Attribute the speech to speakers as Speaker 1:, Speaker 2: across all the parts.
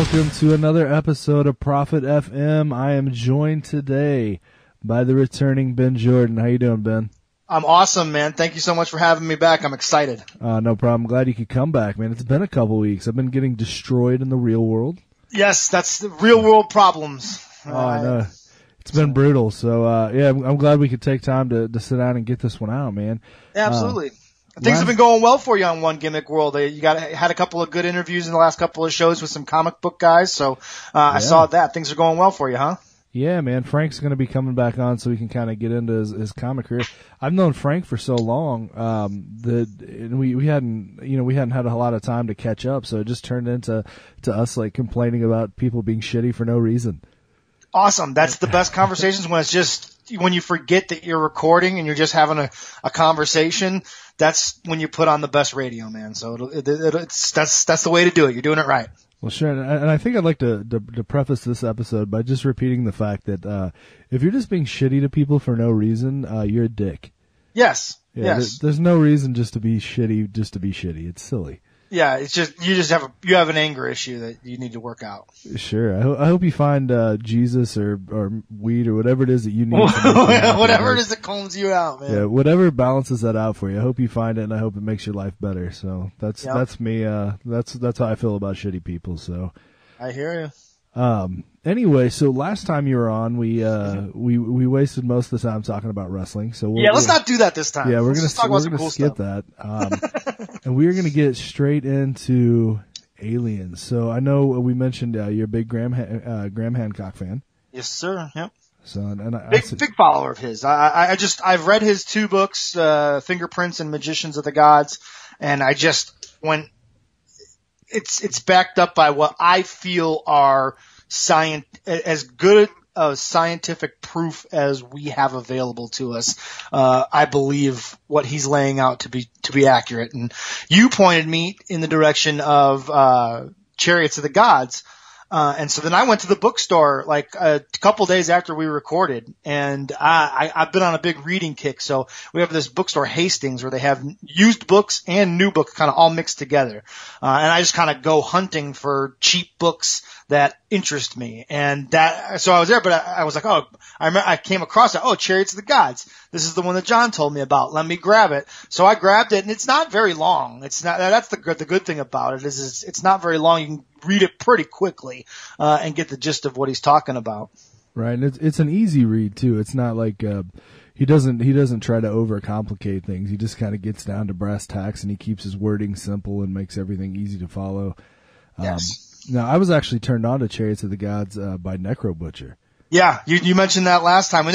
Speaker 1: welcome to another episode of Prophet FM. I am joined today by the returning Ben Jordan. How you doing, Ben?
Speaker 2: I'm awesome, man. Thank you so much for having me back. I'm excited.
Speaker 1: No problem. Glad you could come back, man. It's been a couple weeks. I've been getting destroyed in the real world.
Speaker 2: Yes, that's the real world problems.
Speaker 1: I know. It's been brutal. So, I'm glad we could take time to sit down and get this one out, man.
Speaker 2: Yeah, absolutely. Things have been going well for you on One Gimmick World. You had a couple of good interviews in the last couple of shows with some comic book guys, so I saw that. Things are going well for you, huh?
Speaker 1: Yeah, man. Frank's going to be coming back on so we can kind of get into his comic career. I've known Frank for so long that we hadn't had a lot of time to catch up, so it just turned into us like complaining about people being shitty for no reason.
Speaker 2: Awesome. That's the best conversations when you forget that you're recording and you're just having a conversation. That's when you put on the best radio, man. So that's the way to do it. You're doing it right.
Speaker 1: Well, sure. And I think I'd like to preface this episode by just repeating the fact that if you're just being shitty to people for no reason, you're a dick.
Speaker 2: Yes.
Speaker 1: Yeah,
Speaker 2: yes.
Speaker 1: There's no reason just to be shitty, just to be shitty. It's silly.
Speaker 2: Yeah, it's just you have an anger issue that you need to work out.
Speaker 1: Sure. I hope you find Jesus or weed or whatever it is that you need.
Speaker 2: Whatever it is that calms you out, man.
Speaker 1: Yeah, whatever balances that out for you. I hope you find it, and I hope it makes your life better. So that's me. That's how I feel about shitty people. So
Speaker 2: I hear you.
Speaker 1: Anyway, so last time you were on, we wasted most of the time talking about wrestling. So
Speaker 2: let's not do that this time.
Speaker 1: Yeah, we're gonna skip
Speaker 2: stuff.
Speaker 1: that. And we're gonna get straight into aliens. So I know we mentioned you're a big Graham Hancock fan.
Speaker 2: Yes, sir. Yep.
Speaker 1: So and
Speaker 2: big follower of his. I've read his two books, Fingerprints and Magicians of the Gods, and I just went. It's backed up by what I feel are as good of scientific proof as we have available to us. I believe what he's laying out to be accurate. And you pointed me in the direction of Chariots of the Gods. And so then I went to the bookstore like a couple days after we recorded, and I've been on a big reading kick. So we have this bookstore, Hastings, where they have used books and new books kind of all mixed together. And I just kind of go hunting for cheap books that interest me. So I was there, but I was like, I came across it. Oh, Chariots of the Gods. This is the one that John told me about. Let me grab it. So I grabbed it, and it's not very long. That's the good thing about it is it's not very long. You can read it pretty quickly, and get the gist of what he's talking about.
Speaker 1: Right. And it's an easy read too. It's not like, he doesn't try to overcomplicate things. He just kind of gets down to brass tacks, and he keeps his wording simple and makes everything easy to follow.
Speaker 2: Yes.
Speaker 1: Now, I was actually turned on to Chariots of the Gods by Necro Butcher.
Speaker 2: Yeah, you mentioned that last time,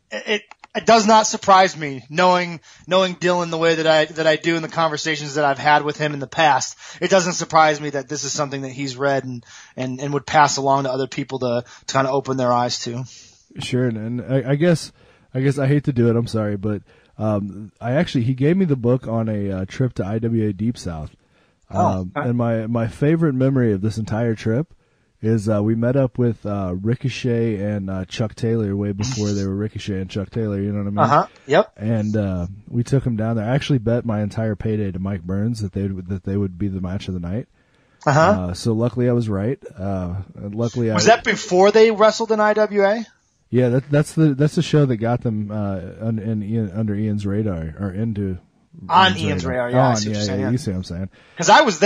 Speaker 2: it does not surprise me knowing Dylan the way that I do in the conversations that I've had with him in the past. It doesn't surprise me that this is something that he's read and would pass along to other people to kind of open their eyes to. Sure,
Speaker 1: and I guess I hate to do it. I'm sorry, but he gave me the book on a trip to IWA Deep South. And my favorite memory of this entire trip is we met up with Ricochet and Chuck Taylor way before they were Ricochet and Chuck Taylor, you know what I mean?
Speaker 2: Yep.
Speaker 1: And we took them down there. I actually bet my entire payday to Mike Burns that they would be the match of the night. So luckily I was right. Was
Speaker 2: that before they wrestled in IWA?
Speaker 1: Yeah, that's the show that got them under Ian's radar or into.
Speaker 2: On Ian's radar, yeah.
Speaker 1: You see what I'm saying?
Speaker 2: Because I was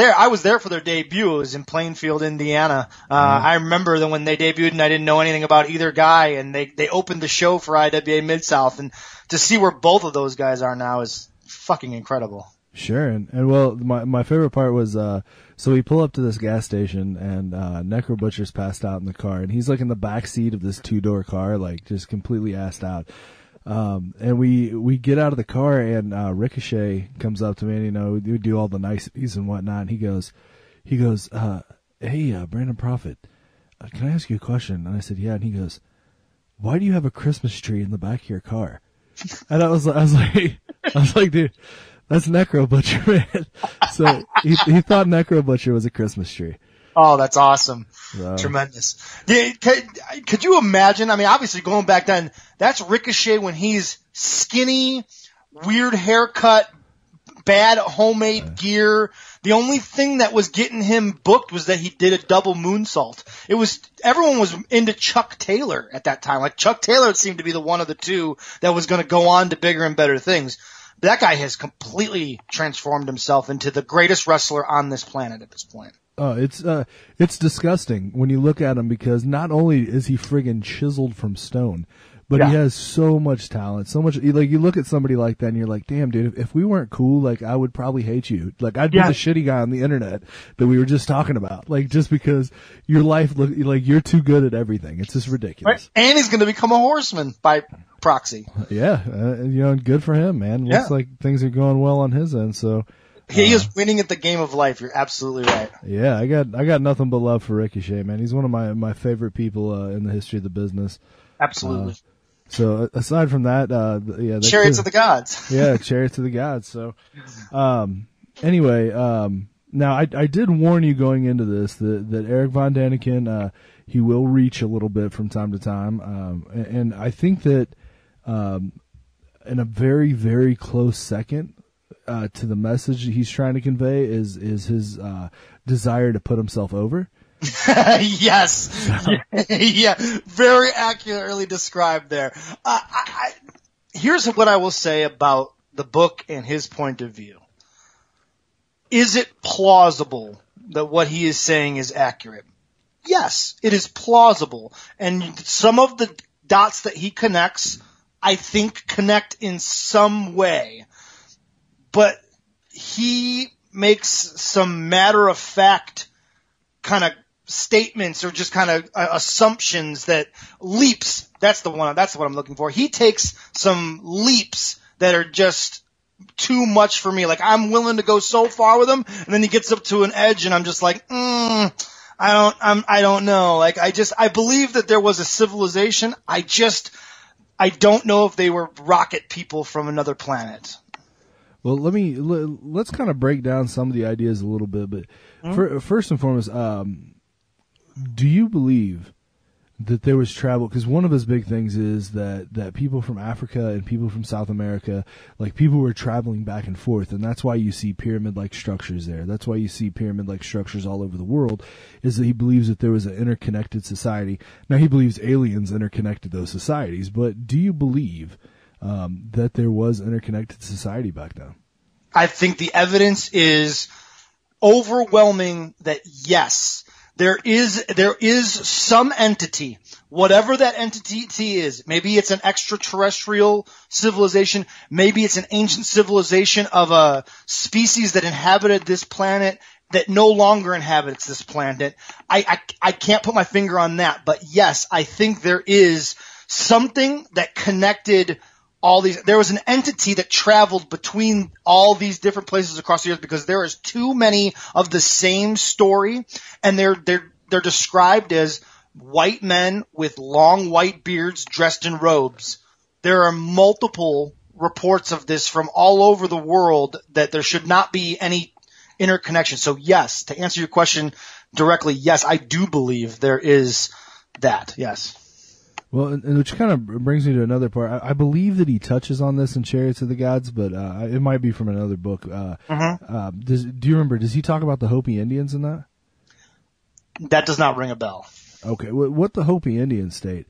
Speaker 2: there for their debut. It was in Plainfield, Indiana. I remember that when they debuted and I didn't know anything about either guy, and they opened the show for IWA Mid-South, and to see where both of those guys are now is fucking incredible.
Speaker 1: Sure, and well, my favorite part was, so we pull up to this gas station, and Necro Butcher's passed out in the car, and he's like in the back seat of this 2-door car, like just completely assed out. And we get out of the car, and Ricochet comes up to me, and we do all the niceties and whatnot. And he goes, hey, Brandon Prophet, can I ask you a question? And I said, yeah. And he goes, why do you have a Christmas tree in the back of your car? And I was like, dude, that's Necro Butcher, man. So he thought Necro Butcher was a Christmas tree.
Speaker 2: Oh, that's awesome. So. Tremendous. Could you imagine? I mean, obviously going back then, that's Ricochet when he's skinny, weird haircut, bad homemade gear. The only thing that was getting him booked was that he did a double moonsault. Everyone was into Chuck Taylor at that time. Like Chuck Taylor seemed to be the one of the two that was going to go on to bigger and better things. That guy has completely transformed himself into the greatest wrestler on this planet at this point.
Speaker 1: Oh, it's disgusting when you look at him, because not only is he friggin' chiseled from stone, but he has so much talent, so much. Like, you look at somebody like that and you're like, damn, dude, if we weren't cool, like, I would probably hate you. Like, I'd be the shitty guy on the internet that we were just talking about. Like, just because your life like you're too good at everything. It's just ridiculous.
Speaker 2: Right. And he's going to become a horseman by proxy.
Speaker 1: Yeah, good for him, man. Looks like things are going well on his end. So
Speaker 2: he is winning at the game of life. You're absolutely right.
Speaker 1: Yeah, I got nothing but love for Ricochet, man. He's one of my favorite people in the history of the business.
Speaker 2: Absolutely.
Speaker 1: So aside from that,
Speaker 2: Chariots of the Gods.
Speaker 1: Yeah, Chariots of the Gods. So, anyway, now I did warn you going into this that Eric Von Daniken, he will reach a little bit from time to time, and I think that in a very, very close second to the message he's trying to convey is his desire to put himself over.
Speaker 2: Yes. Yeah. Very accurately described there. Here's what I will say about the book and his point of view. Is it plausible that what he is saying is accurate? Yes, it is plausible. And some of the dots that he connects, I think, connect in some way. But he makes some matter-of-fact kind of statements or just kind of assumptions that leaps. That's what I'm looking for. He takes some leaps that are just too much for me. Like, I'm willing to go so far with him, and then he gets up to an edge and I'm just like, I don't know. Like, I believe that there was a civilization. I don't know if they were rocket people from another planet.
Speaker 1: Well, let's kind of break down some of the ideas a little bit, but first and foremost, do you believe that there was travel? Because one of his big things is that people from Africa and people from South America, like, people were traveling back and forth, and that's why you see pyramid-like structures there. That's why you see pyramid-like structures all over the world, is that he believes that there was an interconnected society. Now, he believes aliens interconnected those societies, but do you believe that there was interconnected society back then?
Speaker 2: I think the evidence is overwhelming that yes, there is some entity, whatever that entity is. Maybe it's an extraterrestrial civilization. Maybe it's an ancient civilization of a species that inhabited this planet that no longer inhabits this planet. I can't put my finger on that, but yes, I think there is something that connected all these. There was an entity that traveled between all these different places across the earth, because there is too many of the same story, and they're described as white men with long white beards dressed in robes. There are multiple reports of this from all over the world that there should not be any interconnection. So yes, to answer your question directly, yes, I do believe there is that. Yes.
Speaker 1: Well, and which kind of brings me to another part. I believe that he touches on this in Chariots of the Gods, but it might be from another book. Do you remember, does he talk about the Hopi Indians in that?
Speaker 2: That does not ring a bell.
Speaker 1: Okay. What the Hopi Indians state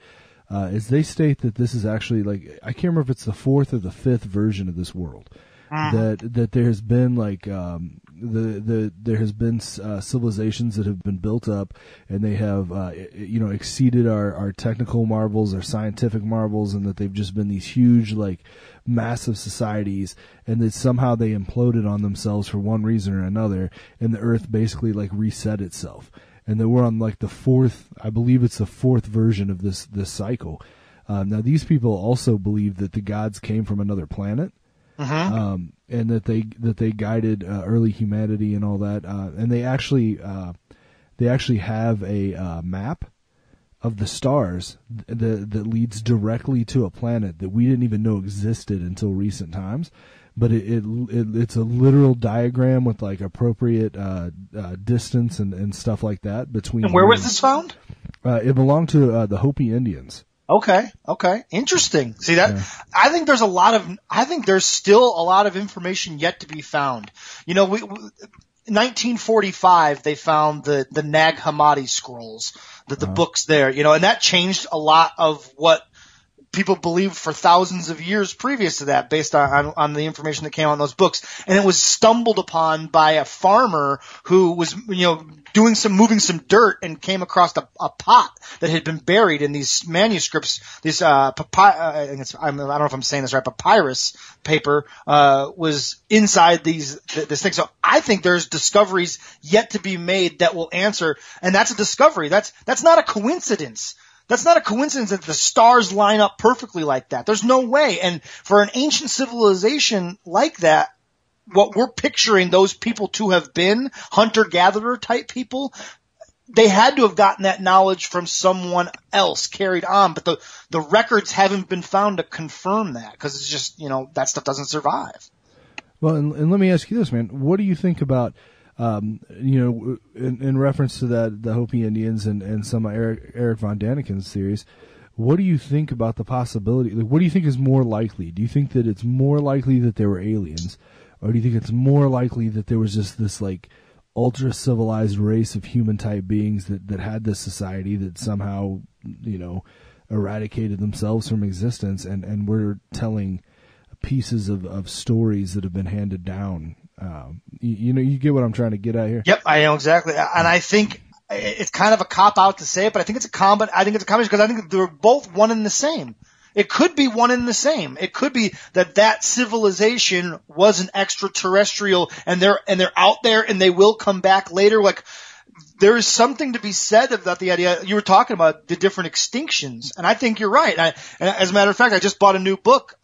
Speaker 1: is they state that this is actually, like, I can't remember if it's the fourth or the fifth version of this world. That there has been, like, there has been civilizations that have been built up, and they have exceeded our technical marvels, our scientific marvels, and that they've just been these huge, like, massive societies, and that somehow they imploded on themselves for one reason or another, and the Earth basically, like, reset itself, and that we're on, like, the fourth, I believe it's the fourth version of this cycle. Now, these people also believe that the gods came from another planet. And that they guided early humanity and all that, and they actually have a map of the stars that leads directly to a planet that we didn't even know existed until recent times. But it's a literal diagram with, like, appropriate distance and stuff like that between.
Speaker 2: And where was this found?
Speaker 1: It belonged to the Hopi Indians.
Speaker 2: Okay. Interesting. See that? Yeah. I think there's still a lot of information yet to be found. You know, 1945, they found the Nag Hammadi scrolls, the books there, you know, and that changed a lot of what people believed for thousands of years previous to that, based on the information that came out in those books. And it was stumbled upon by a farmer who was, you know, moving some dirt, and came across a pot that had been buried in these manuscripts. These I don't know if I'm saying this right, papyrus paper was inside this thing. So I think there's discoveries yet to be made that will answer, and that's a discovery. That's not a coincidence. That's not a coincidence that the stars line up perfectly like that. There's no way. And for an ancient civilization like that, what we're picturing those people to have been, hunter-gatherer type people, they had to have gotten that knowledge from someone else carried on. But the records haven't been found to confirm that, because it's just, you know, that stuff doesn't survive.
Speaker 1: Well, and let me ask you this, man. What do you think about, you know, in reference to the Hopi Indians and some of Eric von Daniken's theories, what do you think about the possibility? Like, what do you think is more likely? Do you think that it's more likely that there were aliens, or do you think it's more likely that there was just this, like, ultra-civilized race of human-type beings that had this society that somehow, you know, eradicated themselves from existence, and we're telling pieces of stories that have been handed down? You know, you get what I'm trying to get at here?
Speaker 2: Yep, I know exactly. And I think it's kind of a cop-out to say it, but I think it's a combination, because I think they're both one and the same. It could be one and the same. It could be that civilization was an extraterrestrial, and they're out there, and they will come back later. Like, there is something to be said about the idea. You were talking about the different extinctions, and I think you're right. And as a matter of fact, I just bought a new book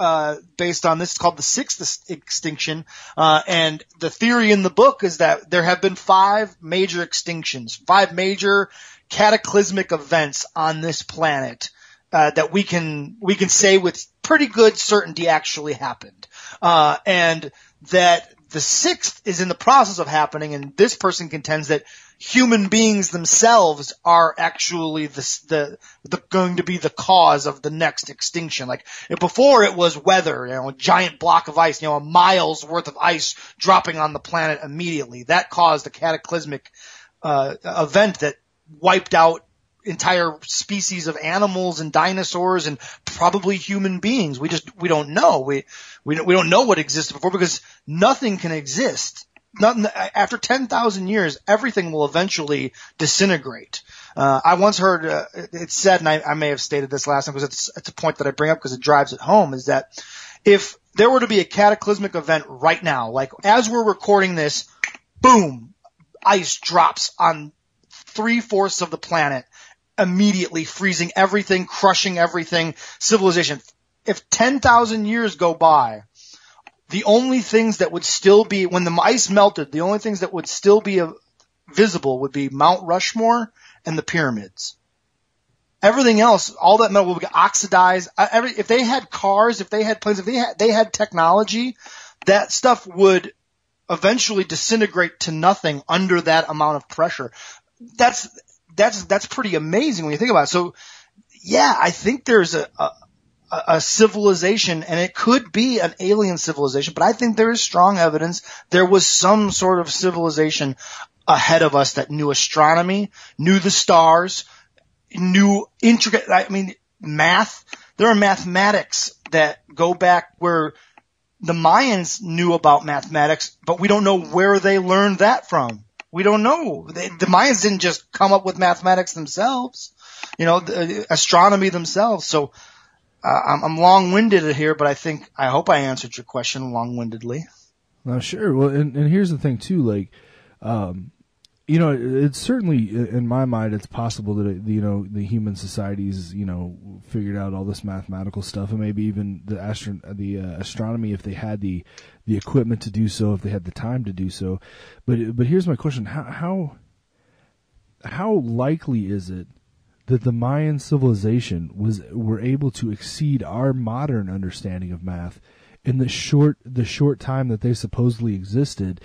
Speaker 2: based on this. It's called The Sixth Extinction, and the theory in the book is that there have been 5 major extinctions, 5 major cataclysmic events on this planet that we can say with pretty good certainty actually happened, and that the 6th is in the process of happening. And this person contends that human beings themselves are actually going to be the cause of the next extinction. Like, before it was weather, you know, a giant block of ice, you know, a mile's worth of ice dropping on the planet immediately. That caused a cataclysmic event that wiped out entire species of animals and dinosaurs and probably human beings. We don't know. We don't know what existed before, because nothing can exist. After 10,000 years, everything will eventually disintegrate. I once heard it said, and I may have stated this last time because it's a point that I bring up because it drives it home, is that if there were to be a cataclysmic event right now, like as we're recording this, boom, ice drops on 3/4 of the planet, immediately freezing everything, crushing everything, civilization. If 10,000 years go by, the only things that would still be, when the ice melted, the only things that would still be visible would be Mount Rushmore and the pyramids. Everything else, all that metal would get oxidized. If they had cars, if they had planes, if they had technology, that stuff would eventually disintegrate to nothing under that amount of pressure. That's pretty amazing when you think about it. So, yeah, I think there's a civilization, and it could be an alien civilization, but I think there is strong evidence there was some sort of civilization ahead of us that knew astronomy, knew the stars, knew intricate, math. There are mathematics that go back where the Mayans knew about mathematics, but we don't know where they learned that from. We don't know. The Mayans didn't just come up with mathematics themselves, astronomy themselves. So I'm long-winded here, but I hope I answered your question long-windedly.
Speaker 1: Sure. Well, and here's the thing too, like, it's certainly, in my mind, it's possible that, the human societies, figured out all this mathematical stuff, and maybe even the astronomy, if they had the equipment to do so, if they had the time to do so. But here's my question. How likely is it that the Mayan civilization were able to exceed our modern understanding of math in the short time that they supposedly existed?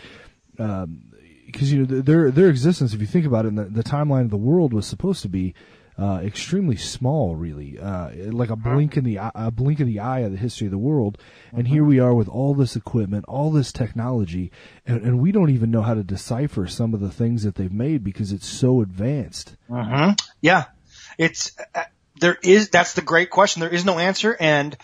Speaker 1: Because their existence, if you think about it, the timeline of the world was supposed to be extremely small, really, like a blink in the eye of the history of the world. And here we are with all this equipment, all this technology, and we don't even know how to decipher some of the things that they've made because it's so advanced.
Speaker 2: Yeah, that's the great question. There is no answer, and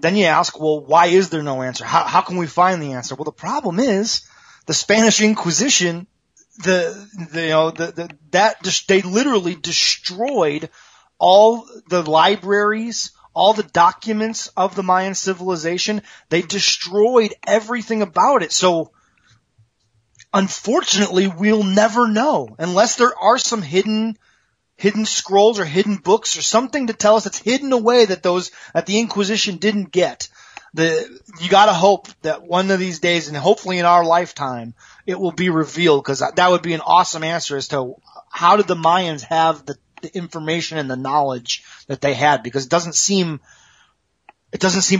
Speaker 2: then you ask, well, why is there no answer? How can we find the answer? Well, the problem is the Spanish Inquisition. They literally destroyed all the libraries, all the documents of the Mayan civilization. They destroyed everything about it. So, unfortunately, we'll never know unless there are some hidden scrolls or hidden books or something to tell us it's hidden away that the Inquisition didn't get. You gotta hope that one of these days, and hopefully in our lifetime, it will be revealed, because that would be an awesome answer as to how did the Mayans have the information and the knowledge that they had, because it doesn't seem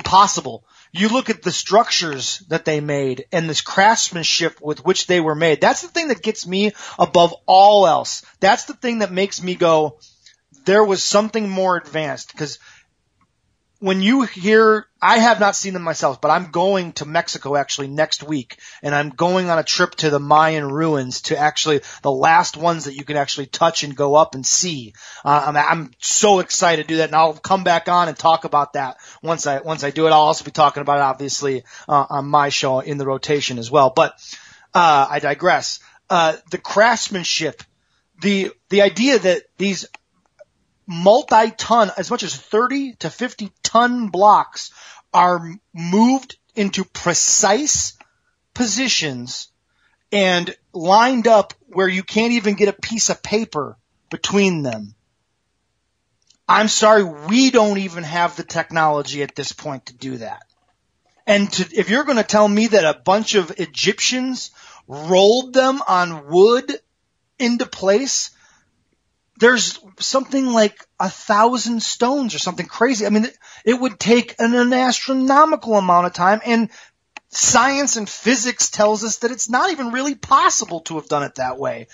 Speaker 2: possible. You look at the structures that they made and this craftsmanship with which they were made. That's the thing that gets me above all else. That's the thing that makes me go, there was something more advanced, because when you hear, I have not seen them myself, but I'm going to Mexico actually next week, and I'm going on a trip to the Mayan ruins, to actually the last ones that you can actually touch and go up and see. I'm so excited to do that, and I'll come back on and talk about that once I do it. I'll also be talking about it obviously on my show in the rotation as well. But I digress. The craftsmanship, the idea that these multi-ton, as much as 30 to 50 ton blocks are moved into precise positions and lined up where you can't even get a piece of paper between them. I'm sorry, we don't even have the technology at this point to do that. And if you're going to tell me that a bunch of Egyptians rolled them on wood into place, there's something like 1,000 stones or something crazy. I mean, it would take an astronomical amount of time, and science and physics tells us that it's not even really possible to have done it that way.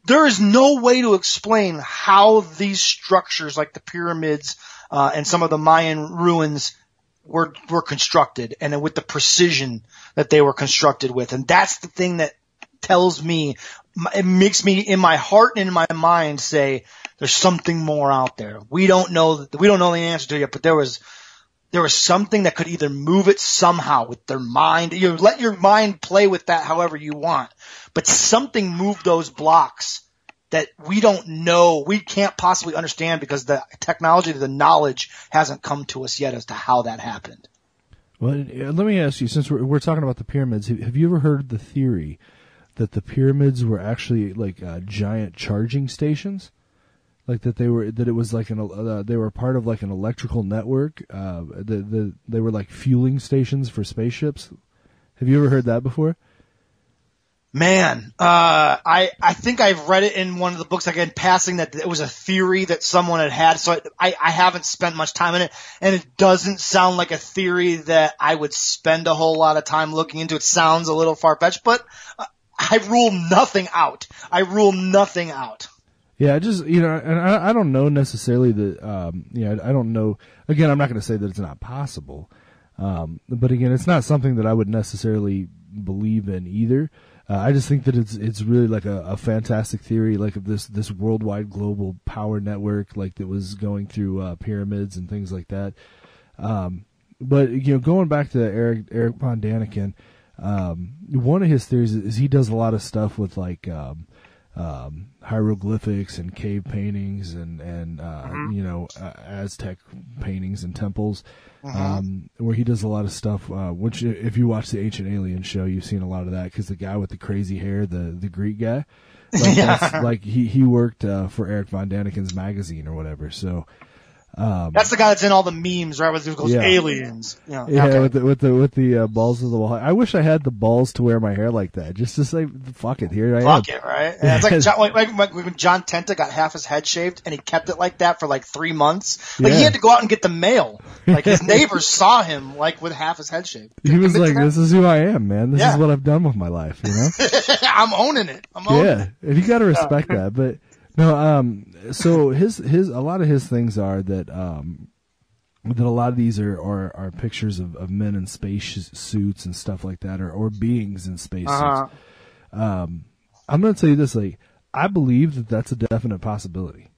Speaker 2: There is no way to explain how these structures, like the pyramids and some of the Mayan ruins, were constructed, and with the precision that they were constructed with. And that's the thing that tells me, it makes me in my heart and in my mind say there's something more out there. We don't know the answer to it yet, but there was something that could either move it somehow with their mind. You let your mind play with that however you want, but something moved those blocks that we don't know, we can't possibly understand, because the technology, the knowledge hasn't come to us yet as to how that happened.
Speaker 1: Well, let me ask you, since we're talking about the pyramids, have you ever heard the theory that the pyramids were actually like giant charging stations, like that it was like they were part of like an electrical network. They were like fueling stations for spaceships. Have you ever heard that before?
Speaker 2: Man, I think I've read it in one of the books, like in passing, that it was a theory that someone had. So I haven't spent much time in it, and it doesn't sound like a theory that I would spend a whole lot of time looking into. It sounds a little far-fetched, but I rule nothing out. Yeah,
Speaker 1: just, and I don't know necessarily that, I don't know. Again, I'm not going to say that it's not possible. But again, it's not something that I would necessarily believe in either. I just think that it's really like a fantastic theory, like of this worldwide global power network, like that was going through pyramids and things like that. But going back to Eric von Daniken, one of his theories is he does a lot of stuff with like hieroglyphics and cave paintings and Aztec paintings and temples, where he does a lot of stuff, which if you watch the Ancient Aliens show, you've seen a lot of that, because the guy with the crazy hair, the Greek guy, that's, like he worked for Eric von Daniken's magazine or whatever. So
Speaker 2: that's the guy that's in all the memes, right? With those aliens.
Speaker 1: Yeah, okay. with the balls of the wall. I wish I had the balls to wear my hair like that, just to say, fuck it, here I am.
Speaker 2: Fuck it, right? Yeah, it's like when John Tenta got half his head shaved, and he kept it like that for like 3 months. Like he had to go out and get the mail. Like his neighbors saw him like with half his head shaved.
Speaker 1: He was like, "This is who I am, man. This is what I've done with my life."
Speaker 2: I'm owning it.
Speaker 1: And you got to respect that, but. No, so his a lot of his things are that that a lot of these are pictures of men in space suits and stuff like that, or beings in space suits. I'm going to tell you this, like, I believe that that's a definite possibility.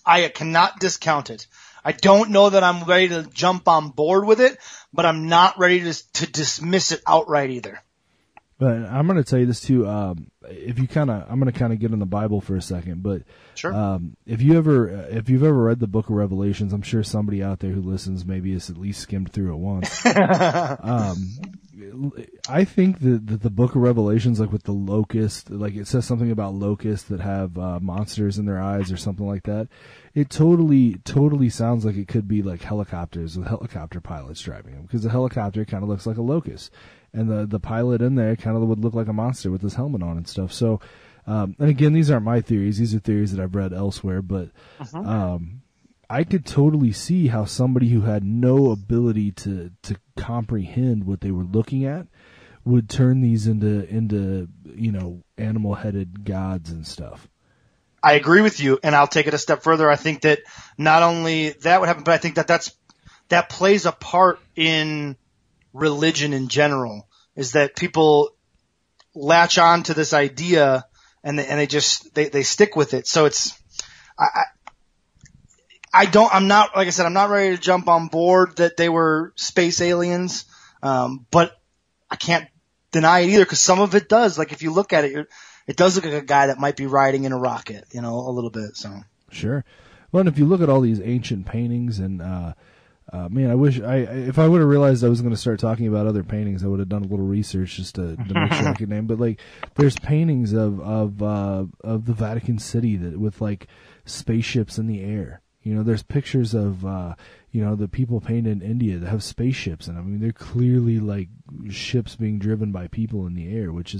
Speaker 2: I cannot discount it. I don't know that I'm ready to jump on board with it, but I'm not ready to dismiss it outright either.
Speaker 1: But I'm going to tell you this too. I'm going to kind of get in the Bible for a second, but
Speaker 2: sure.
Speaker 1: If you've ever read the Book of Revelations, I'm sure somebody out there who listens maybe has at least skimmed through it once. I think that the Book of Revelations, like with the locust, like it says something about locusts that have monsters in their eyes or something like that. It totally sounds like it could be like helicopters with helicopter pilots driving them, because the helicopter kind of looks like a locust, and the pilot in there kind of would look like a monster with his helmet on and stuff. So, and again, these aren't my theories; these are theories that I've read elsewhere. But I could totally see how somebody who had no ability to comprehend what they were looking at would turn these into animal-headed gods and stuff.
Speaker 2: I agree with you, and I'll take it a step further. I think that not only that would happen, but I think that plays a part in religion in general, is that people latch on to this idea and they stick with it. So I'm not ready to jump on board that they were space aliens. But I can't deny it either, because some of it does. Like if you look at it, it does look like a guy that might be riding in a rocket, a little bit. So
Speaker 1: sure. Well, and if you look at all these ancient paintings, and man, I wish if I would have realized I was going to start talking about other paintings, I would have done a little research just to make sure I could name. But like, there's paintings of the Vatican City that with like spaceships in the air. There's pictures of the people painted in India that have spaceships, and I mean they're clearly like ships being driven by people in the air, which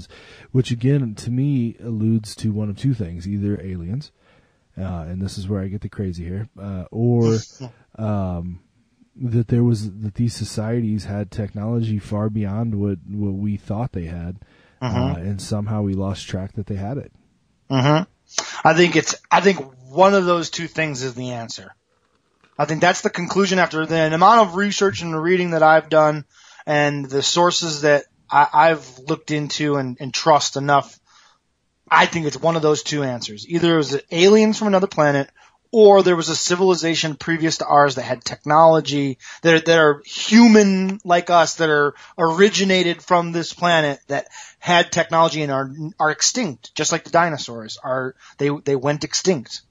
Speaker 1: again to me alludes to one of two things: either aliens, and this is where I get the crazy here, or that these societies had technology far beyond what we thought they had, and somehow we lost track that they had it.
Speaker 2: I think one of those two things is the answer. I think that's the conclusion after the amount of research and reading that I've done and the sources that I've looked into and trust enough. I think it's one of those two answers. Either it was aliens from another planet, or there was a civilization previous to ours that had technology that are human like us, that are originated from this planet, that had technology and are extinct, just like the dinosaurs they went extinct.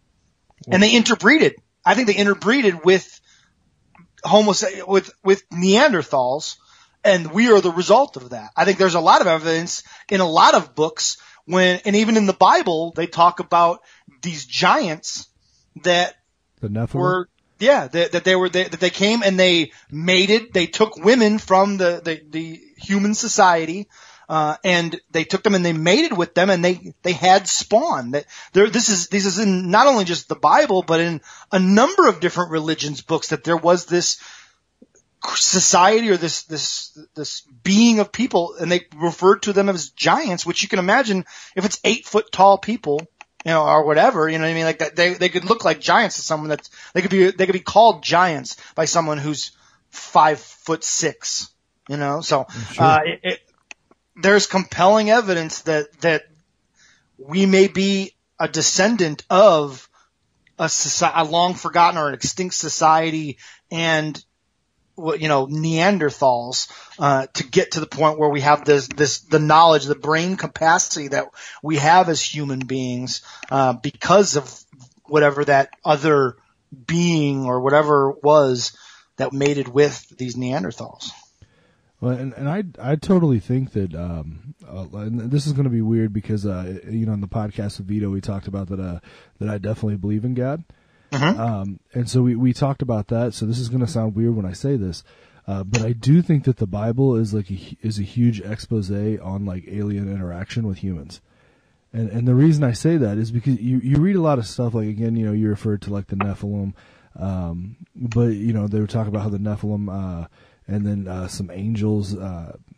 Speaker 2: And they interbreeded. I think they interbreeded with with Neanderthals, and we are the result of that. I think there's a lot of evidence in a lot of books and even in the Bible, they talk about these giants that
Speaker 1: the Nephilim?
Speaker 2: that they came and they mated. They took women from the human society, and they took them and they mated with them, and they had spawn. This is in not only just the Bible, but in a number of different religions books, that there was this society or this being of people, and they referred to them as giants, which you can imagine if it's 8 foot tall people, or whatever, you know what I mean? Like that, they could look like giants to someone they could be called giants by someone who's 5'6", So,
Speaker 1: sure.
Speaker 2: There's compelling evidence that we may be a descendant of a long forgotten or an extinct society, and Neanderthals, to get to the point where we have the knowledge, the brain capacity that we have as human beings, because of whatever that other being or whatever it was that mated with these Neanderthals.
Speaker 1: Well, and I totally think that, and this is going to be weird because, in the podcast with Vito, we talked about that I definitely believe in God.
Speaker 2: Mm-hmm.
Speaker 1: And so we talked about that. So this is going to sound weird when I say this, but I do think that the Bible is is a huge expose on like alien interaction with humans. And the reason I say that is because you read a lot of stuff, like, again, you referred to like the Nephilim, but they were talking about how the Nephilim, and then some angels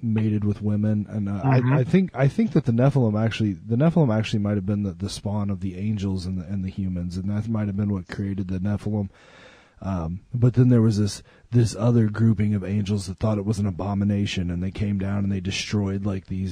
Speaker 1: mated with women, and I think that the Nephilim actually might have been the spawn of the angels and the humans, and that might have been what created the Nephilim. But then there was this other grouping of angels that thought it was an abomination, and they came down and they destroyed they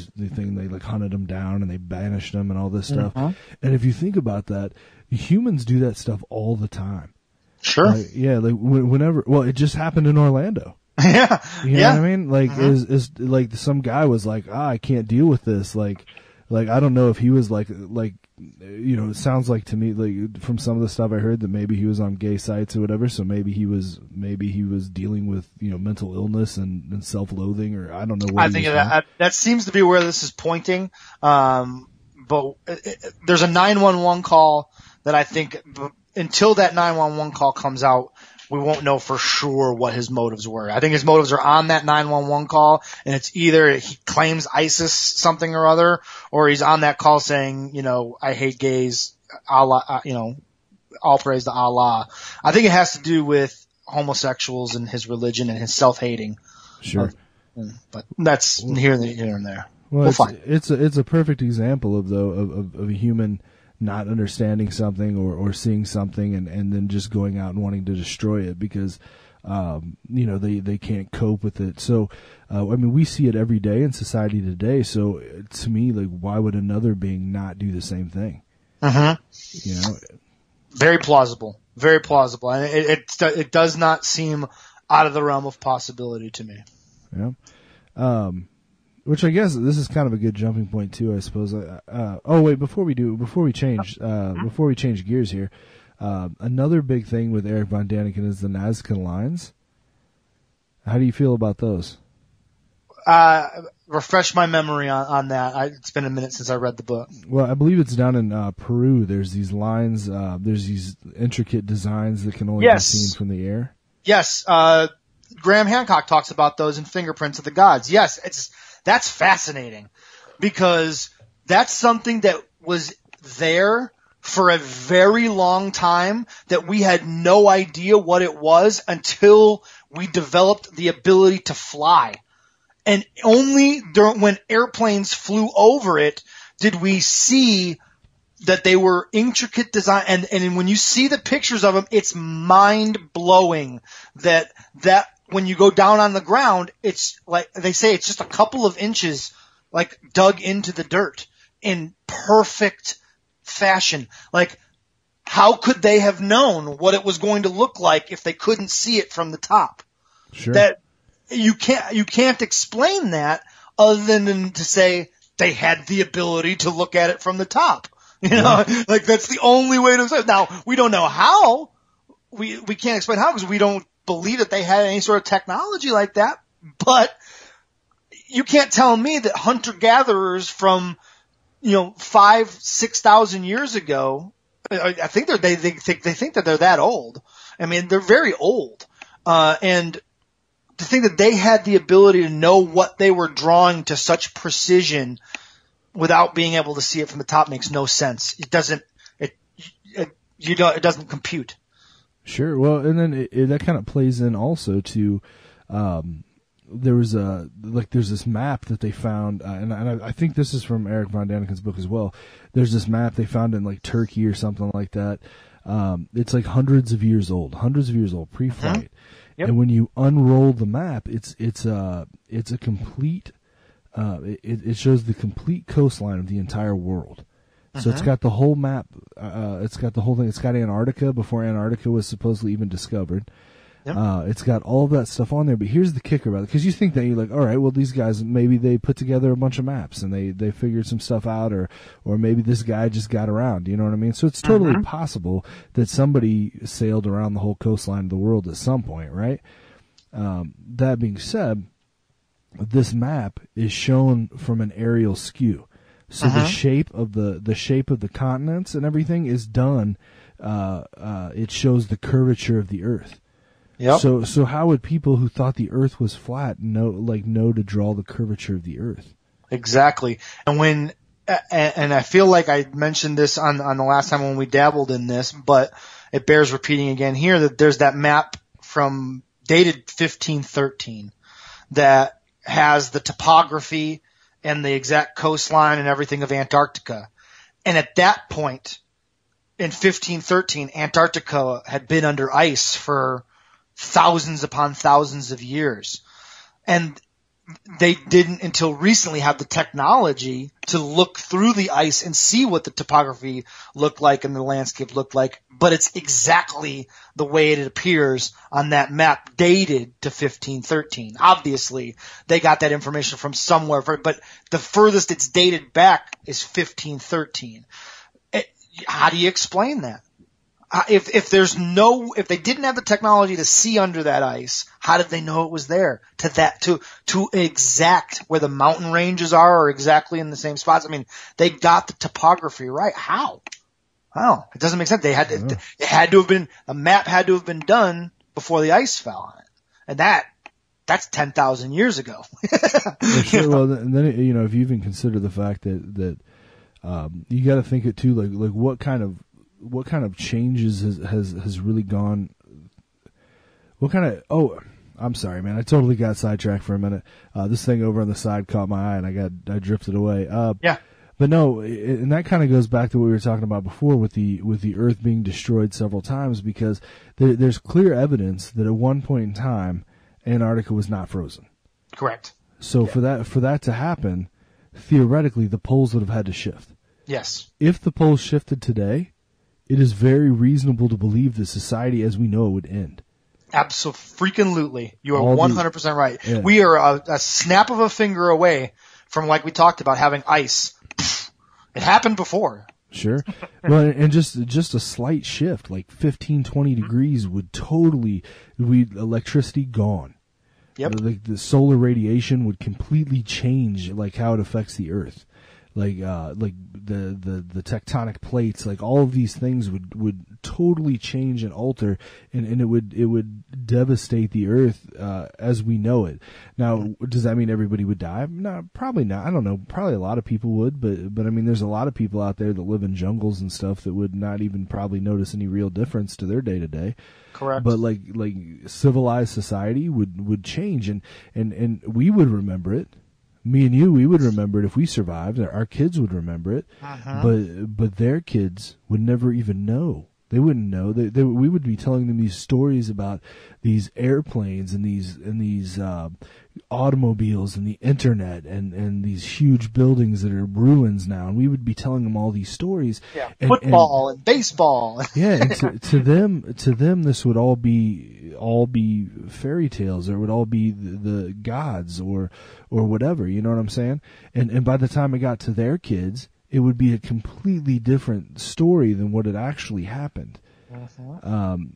Speaker 1: like hunted them down and they banished them and all this stuff. And if you think about that, humans do that stuff all the time.
Speaker 2: Sure.
Speaker 1: Yeah, like whenever. Well, it just happened in Orlando.
Speaker 2: Yeah.
Speaker 1: You know what I mean? Like, is like some guy was like, I can't deal with this. Like I don't know if he was like, it sounds like to me, like from some of the stuff I heard, that maybe he was on gay sites or whatever. So maybe he was dealing with, mental illness and self-loathing, or I don't know what.
Speaker 2: I think that seems to be where this is pointing. But there's a 911 call that I think until that 911 call comes out, we won't know for sure what his motives were. I think his motives are on that 911 call, and it's either he claims ISIS something or other, or he's on that call saying, I hate gays, Allah, all praise to Allah. I think it has to do with homosexuals and his religion and his self-hating.
Speaker 1: Sure.
Speaker 2: But that's here and there.
Speaker 1: Well,
Speaker 2: we'll find.
Speaker 1: It's a perfect example of a human not understanding something or seeing something and then just going out and wanting to destroy it because, they can't cope with it. So, we see it every day in society today. So to me, like, why would another being not do the same thing?
Speaker 2: Very plausible. Very plausible. And it does not seem out of the realm of possibility to me.
Speaker 1: Yeah. Which I guess this is kind of a good jumping point too, I suppose. Before we change gears here, another big thing with Eric von Daniken is the Nazca lines. How do you feel about those?
Speaker 2: Refresh my memory on that. It's been a minute since I read the book.
Speaker 1: Well, I believe it's down in Peru. There's these lines, there's these intricate designs that can only be seen from the air.
Speaker 2: Yes, Graham Hancock talks about those in Fingerprints of the Gods. Yes, that's fascinating because that's something that was there for a very long time that we had no idea what it was until we developed the ability to fly. And only when airplanes flew over it did we see that they were intricate design. And when you see the pictures of them, it's mind blowing that when you go down on the ground, it's like they say it's just a couple of inches like dug into the dirt in perfect fashion. Like, how could they have known what it was going to look like if they couldn't see it from the top?
Speaker 1: Sure.
Speaker 2: That you can't explain that other than to say they had the ability to look at it from the top. Like that's the only way to say it. Now, we don't know how. We can't explain how because we don't believe that they had any sort of technology like that, but you can't tell me that hunter-gatherers from, 5,000-6,000 years ago, I think they think that they're that old. I mean, they're very old. And to think that they had the ability to know what they were drawing to such precision without being able to see it from the top makes no sense. It doesn't compute.
Speaker 1: Sure. Well, and then that kind of plays in also to, there's this map that they found, and I think this is from Eric von Daniken's book as well. There's this map they found in like Turkey or something like that. It's like hundreds of years old, pre-flight. Yep. And when you unroll the map, it's a complete, it shows the complete coastline of the entire world. So it's got the whole map, it's got the whole thing. It's got Antarctica before Antarctica was supposedly even discovered. Yep. It's got all of that stuff on there, but here's the kicker about it. Because you think that you're like, all right, well, these guys, maybe they put together a bunch of maps and they figured some stuff out, or maybe this guy just got around, you know what I mean? So it's totally possible that somebody sailed around the whole coastline of the world at some point, right? That being said, this map is shown from an aerial skew. So the shape of the continents and everything is done. It shows the curvature of the Earth.
Speaker 2: Yep.
Speaker 1: So how would people who thought the Earth was flat know to draw the curvature of the Earth?
Speaker 2: Exactly. And I feel like I mentioned this on the last time when we dabbled in this, but it bears repeating again here that there's that map dated 1513. that has the topography and the exact coastline and everything of Antarctica. And at that point, in 1513, Antarctica had been under ice for thousands upon thousands of years. And they didn't until recently have the technology to look through the ice and see what the topography looked like and the landscape looked like. But it's exactly the way it appears on that map dated to 1513. Obviously, they got that information from somewhere, but the furthest it's dated back is 1513. How do you explain that? If they didn't have the technology to see under that ice, how did they know it was there? To exact where the mountain ranges are or exactly in the same spots. I mean, they got the topography right. How? It doesn't make sense. A map had to have been done before the ice fell on it. And that's 10,000 years ago.
Speaker 1: Sure. Well, and then, if you even consider the fact that you got to think it too, like what kind of changes has really gone? I'm sorry, man. I totally got sidetracked for a minute. This thing over on the side caught my eye, and I drifted away.
Speaker 2: Yeah.
Speaker 1: But no, and that kind of goes back to what we were talking about before with the Earth being destroyed several times, because there's clear evidence that at one point in time, Antarctica was not frozen.
Speaker 2: Correct.
Speaker 1: So
Speaker 2: yeah.
Speaker 1: for that to happen, theoretically, the poles would have had to shift.
Speaker 2: Yes.
Speaker 1: If the poles shifted today, it is very reasonable to believe that society as we know it would end.
Speaker 2: Absolutely. You are 100% right.
Speaker 1: Yeah.
Speaker 2: We are a snap of a finger away from, like we talked about, having ice. It happened before.
Speaker 1: Sure. Well, and just a slight shift, like 15, 20 degrees would electricity gone.
Speaker 2: Yep.
Speaker 1: Like the solar radiation would completely change like how it affects the Earth. Like the tectonic plates, like all of these things would totally change and alter, and it would devastate the Earth as we know it. Now, does that mean everybody would die? No, probably not. I don't know. Probably a lot of people would, but I mean, there's a lot of people out there that live in jungles and stuff that would not even probably notice any real difference to their day to day.
Speaker 2: Correct.
Speaker 1: But like civilized society would change, and we would remember it. Me and you, we would remember it if we survived. Our kids would remember it, but their kids would never even know. They wouldn't know. We would be telling them these stories about these airplanes and these automobiles and the internet and these huge buildings that are ruins now. And we would be telling them all these stories.
Speaker 2: Yeah, football and baseball.
Speaker 1: Yeah, and to them, this would all be fairy tales, or it would all be the gods or whatever. You know what I'm saying? And by the time it got to their kids, it would be a completely different story than what had actually happened. And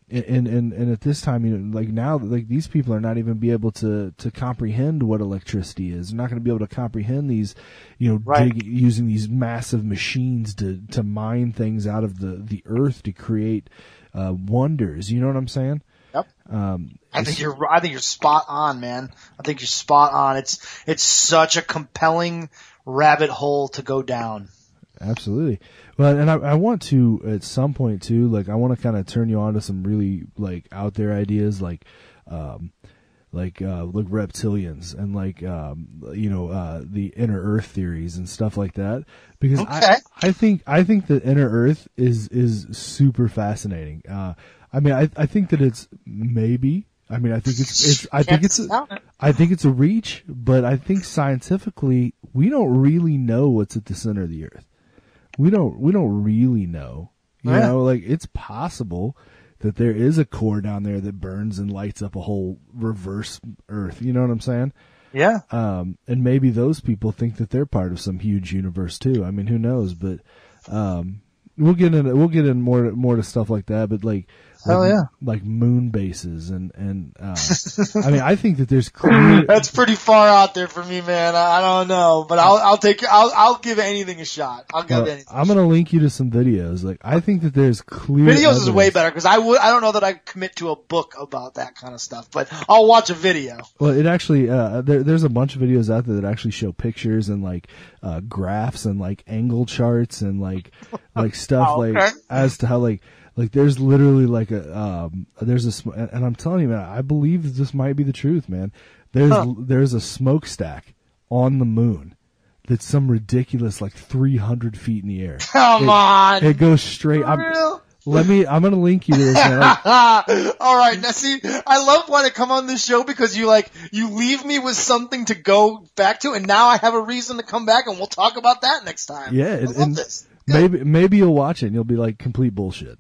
Speaker 1: at this time, like now, like these people are not even be able to comprehend what electricity is. They're not going to be able to comprehend these, using these massive machines to mine things out of the earth to create wonders. You know what I'm saying?
Speaker 2: Yep. I think you're spot on, man. I think you're spot on. It's such a compelling rabbit hole to go down.
Speaker 1: Absolutely. Well, and I want to, at some point too, like I want to kind of turn you on to some really like out there ideas, like reptilians and the inner Earth theories and stuff like that. Because I think that inner Earth is super fascinating. I think that it's maybe. I mean, I think it's a reach, but I think scientifically we don't really know what's at the center of the Earth. We don't really know. You know, like it's possible that there is a core down there that burns and lights up a whole reverse Earth. You know what I'm saying?
Speaker 2: Yeah.
Speaker 1: And maybe those people think that they're part of some huge universe too. I mean, who knows? But we'll get in more to stuff like that. But like moon bases and I mean, I think that there's clear.
Speaker 2: That's pretty far out there for me, man. I don't know, but I'll give anything a shot. I'm
Speaker 1: gonna link you to some videos. Like, I think that there's clear
Speaker 2: videos
Speaker 1: evidence.
Speaker 2: Is way better because I don't know that I commit to a book about that kind of stuff, but I'll watch a video.
Speaker 1: Well, it actually there's a bunch of videos out there that actually show pictures and like graphs and like angle charts and like stuff like as to how like there's literally like and I'm telling you, man, I believe that this might be the truth, man. There's a smokestack on the moon that's some ridiculous, like 300 feet in the air.
Speaker 2: Come on.
Speaker 1: It goes straight. I'm going to link you to this, man.
Speaker 2: All right. Now see, I love when I come on this show because you leave me with something to go back to, and now I have a reason to come back, and we'll talk about that next time.
Speaker 1: Yeah.
Speaker 2: I love this.
Speaker 1: Maybe you'll watch it and you'll be like, complete bullshit.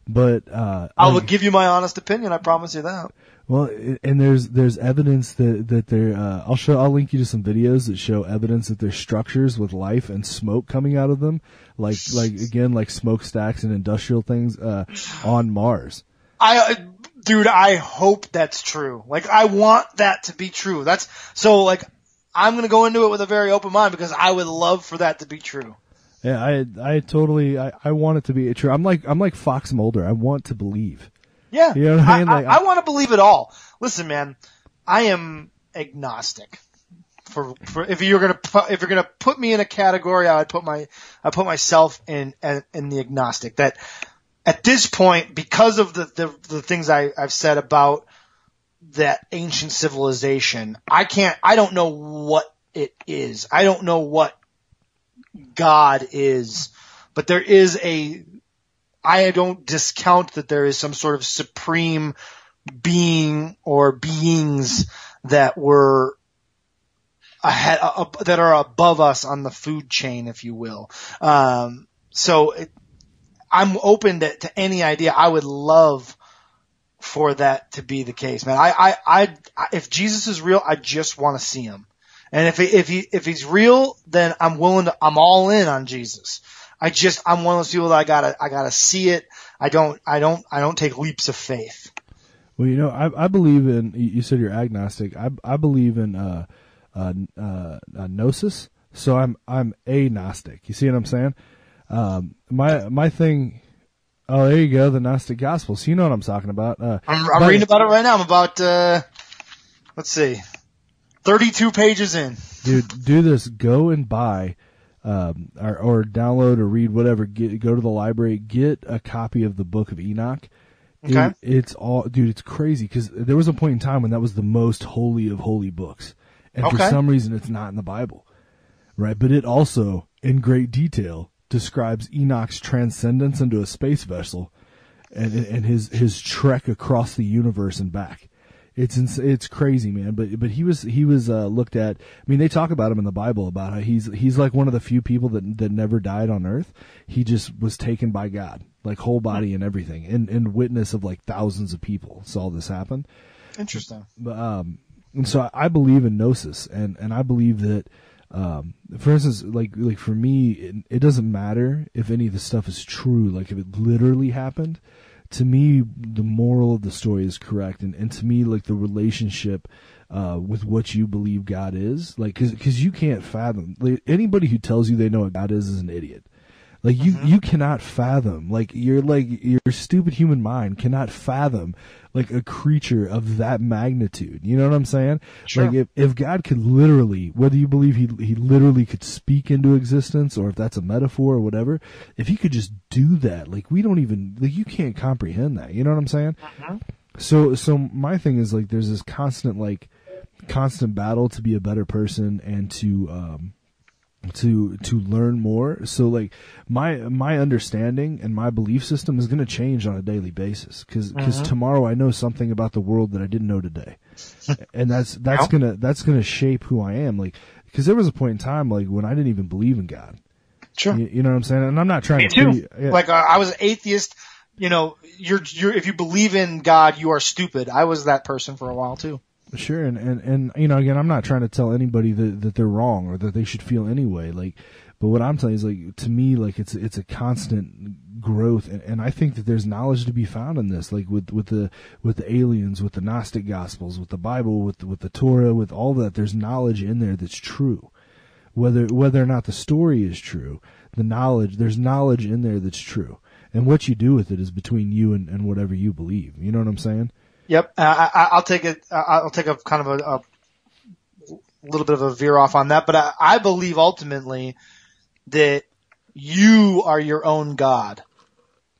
Speaker 1: But,
Speaker 2: I will give you my honest opinion. I promise you that.
Speaker 1: Well, and there's evidence that there, I'll link you to some videos that show evidence that there's structures with life and smoke coming out of them, like smokestacks and industrial things, on Mars.
Speaker 2: Dude, I hope that's true. Like, I want that to be true. I'm gonna go into it with a very open mind because I would love for that to be true.
Speaker 1: Yeah, I totally, I want it to be true. I'm like Fox Mulder. I want to believe.
Speaker 2: Yeah.
Speaker 1: You know what I mean?
Speaker 2: I want to believe it all. Listen, man, I am agnostic. If you're gonna put me in a category, I put myself in the agnostic. That at this point, because of the things I've said about that ancient civilization, I don't know what it is. I don't know what God is, but there is I don't discount that there is some sort of supreme being or beings that were ahead, that are above us on the food chain, if you will. I'm open to any idea. I would love for that to be the case, man. If Jesus is real, I just want to see him. And if he's real, then I'm all in on Jesus. I'm one of those people that I gotta see it. I don't take leaps of faith.
Speaker 1: Well, you know, I believe in, you said you're agnostic. I believe in, gnosis. So I'm agnostic. You see what I'm saying? My thing, oh, there you go. The Gnostic Gospels. You know what I'm talking about.
Speaker 2: I'm reading about it right now. I'm about, let's see, 32 pages in.
Speaker 1: Dude, do this. Go and buy, or download or read whatever. Go to the library. Get a copy of the Book of Enoch.
Speaker 2: Okay.
Speaker 1: It's crazy because there was a point in time when that was the most holy of holy books, and for some reason it's not in the Bible, right? But it also, in great detail, describes Enoch's transcendence into a space vessel, and his trek across the universe and back. It's crazy, man. But he was looked at. I mean, they talk about him in the Bible about how he's like one of the few people that never died on Earth. He just was taken by God, like whole body and everything, and witness of like thousands of people saw this happen.
Speaker 2: Interesting.
Speaker 1: But and so I believe in gnosis, and I believe that, for instance, like for me, it doesn't matter if any of the stuff is true. Like if it literally happened. To me, the moral of the story is correct, and to me, like the relationship with what you believe God is, like, because you can't fathom. Like, anybody who tells you they know what God is an idiot. Like you cannot fathom. Like your stupid human mind cannot fathom like a creature of that magnitude. You know what I'm saying?
Speaker 2: Sure.
Speaker 1: Like if God could literally, whether you believe he literally could speak into existence or if that's a metaphor or whatever, if he could just do that, like we don't even, like you can't comprehend that. You know what I'm saying? So my thing is like there's this constant battle to be a better person and to learn more. So like my understanding and my belief system is going to change on a daily basis because tomorrow I know something about the world that I didn't know today. And that's going to shape who I am. Like, because there was a point in time like when I didn't even believe in God.
Speaker 2: Sure.
Speaker 1: You know what I'm saying? And I'm not trying
Speaker 2: Me
Speaker 1: to
Speaker 2: too. Like I was an atheist. You know, you're if you believe in God, you are stupid. I was that person for a while too.
Speaker 1: Sure, and you know, again, I'm not trying to tell anybody that they're wrong or that they should feel anyway. Like, but what I'm telling you is, like, to me, like it's a constant growth, and I think that there's knowledge to be found in this, like with the aliens, with the Gnostic Gospels, with the Bible, with the Torah, with all that. There's knowledge in there that's true, whether or not the story is true. There's knowledge in there that's true, and what you do with it is between you and whatever you believe. You know what I'm saying?
Speaker 2: Yep. I'll take it. I'll take a kind of a little bit of a veer off on that, but I believe ultimately that you are your own God.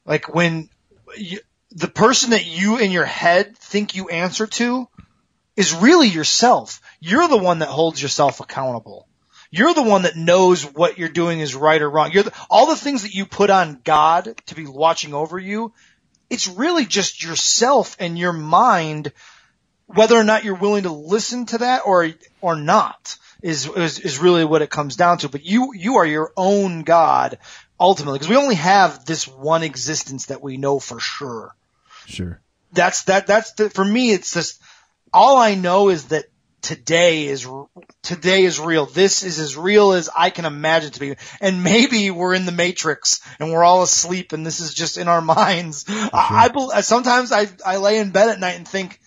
Speaker 2: Like when the person that you in your head think you answer to is really yourself. You're the one that holds yourself accountable. You're the one that knows what you're doing is right or wrong. All the things that you put on God to be watching over you, it's really just yourself and your mind, whether or not you're willing to listen to that or not is really what it comes down to. But you are your own God ultimately, because we only have this one existence that we know for sure.
Speaker 1: Sure.
Speaker 2: For me, it's just, all I know is that today is real. This is as real as I can imagine to be. And maybe we're in the Matrix and we're all asleep and this is just in our minds. Sure. Sometimes I lay in bed at night and think,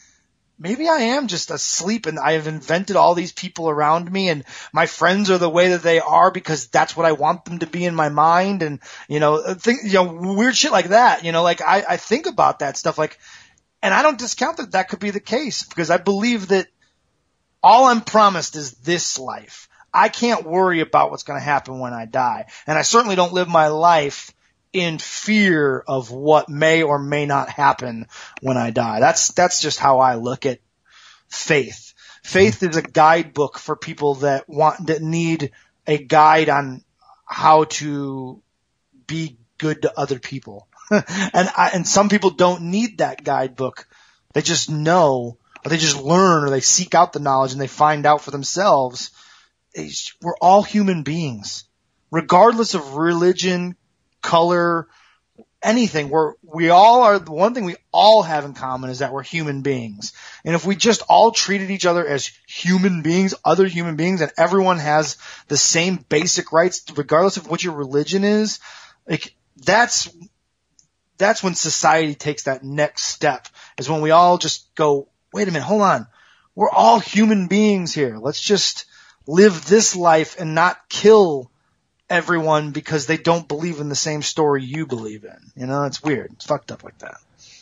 Speaker 2: maybe I am just asleep and I have invented all these people around me and my friends are the way that they are because that's what I want them to be in my mind. And, weird shit like that, like I think about that stuff, like, and I don't discount that could be the case, because I believe that all I'm promised is this life. I can't worry about what's going to happen when I die. And I certainly don't live my life in fear of what may or may not happen when I die. That's just how I look at faith. Faith is a guidebook for people that need a guide on how to be good to other people. And some people don't need that guidebook. They just know, or they just learn, or they seek out the knowledge and they find out for themselves. We're all human beings, regardless of religion, color, anything. We all are. The one thing we all have in common is that we're human beings. And if we just all treated each other as human beings, other human beings, and everyone has the same basic rights, regardless of what your religion is, like that's when society takes that next step, is when we all just go, wait a minute, hold on. We're all human beings here. Let's just live this life and not kill everyone because they don't believe in the same story you believe in. It's weird. It's fucked up like that.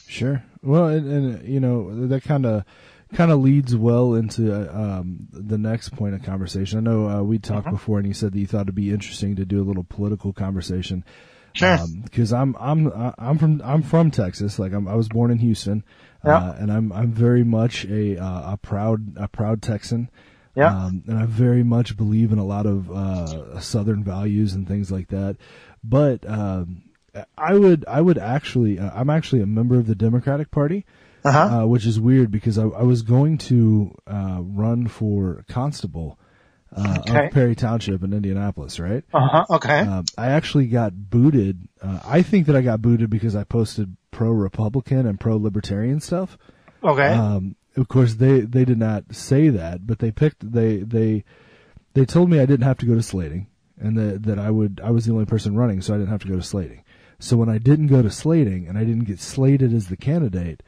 Speaker 1: Sure. Well, and that kind of leads well into the next point of conversation. I know we talked before, and you said that you thought it'd be interesting to do a little political conversation.
Speaker 2: Sure.
Speaker 1: Because I'm from Texas. Like I was born in Houston.
Speaker 2: Yeah.
Speaker 1: And I'm very much a proud Texan.
Speaker 2: Yeah.
Speaker 1: And I very much believe in a lot of Southern values and things like that. But I would actually I'm actually a member of the Democratic Party, which is weird because I was going to run for constable of Perry Township in Indianapolis, right?
Speaker 2: Okay.
Speaker 1: I actually got booted. I think that I got booted because I posted pro-Republican and pro-Libertarian stuff.
Speaker 2: Okay.
Speaker 1: Of course, they did not say that, but they told me I didn't have to go to slating, and that I was the only person running, so I didn't have to go to slating. So when I didn't go to slating and I didn't get slated as the candidate,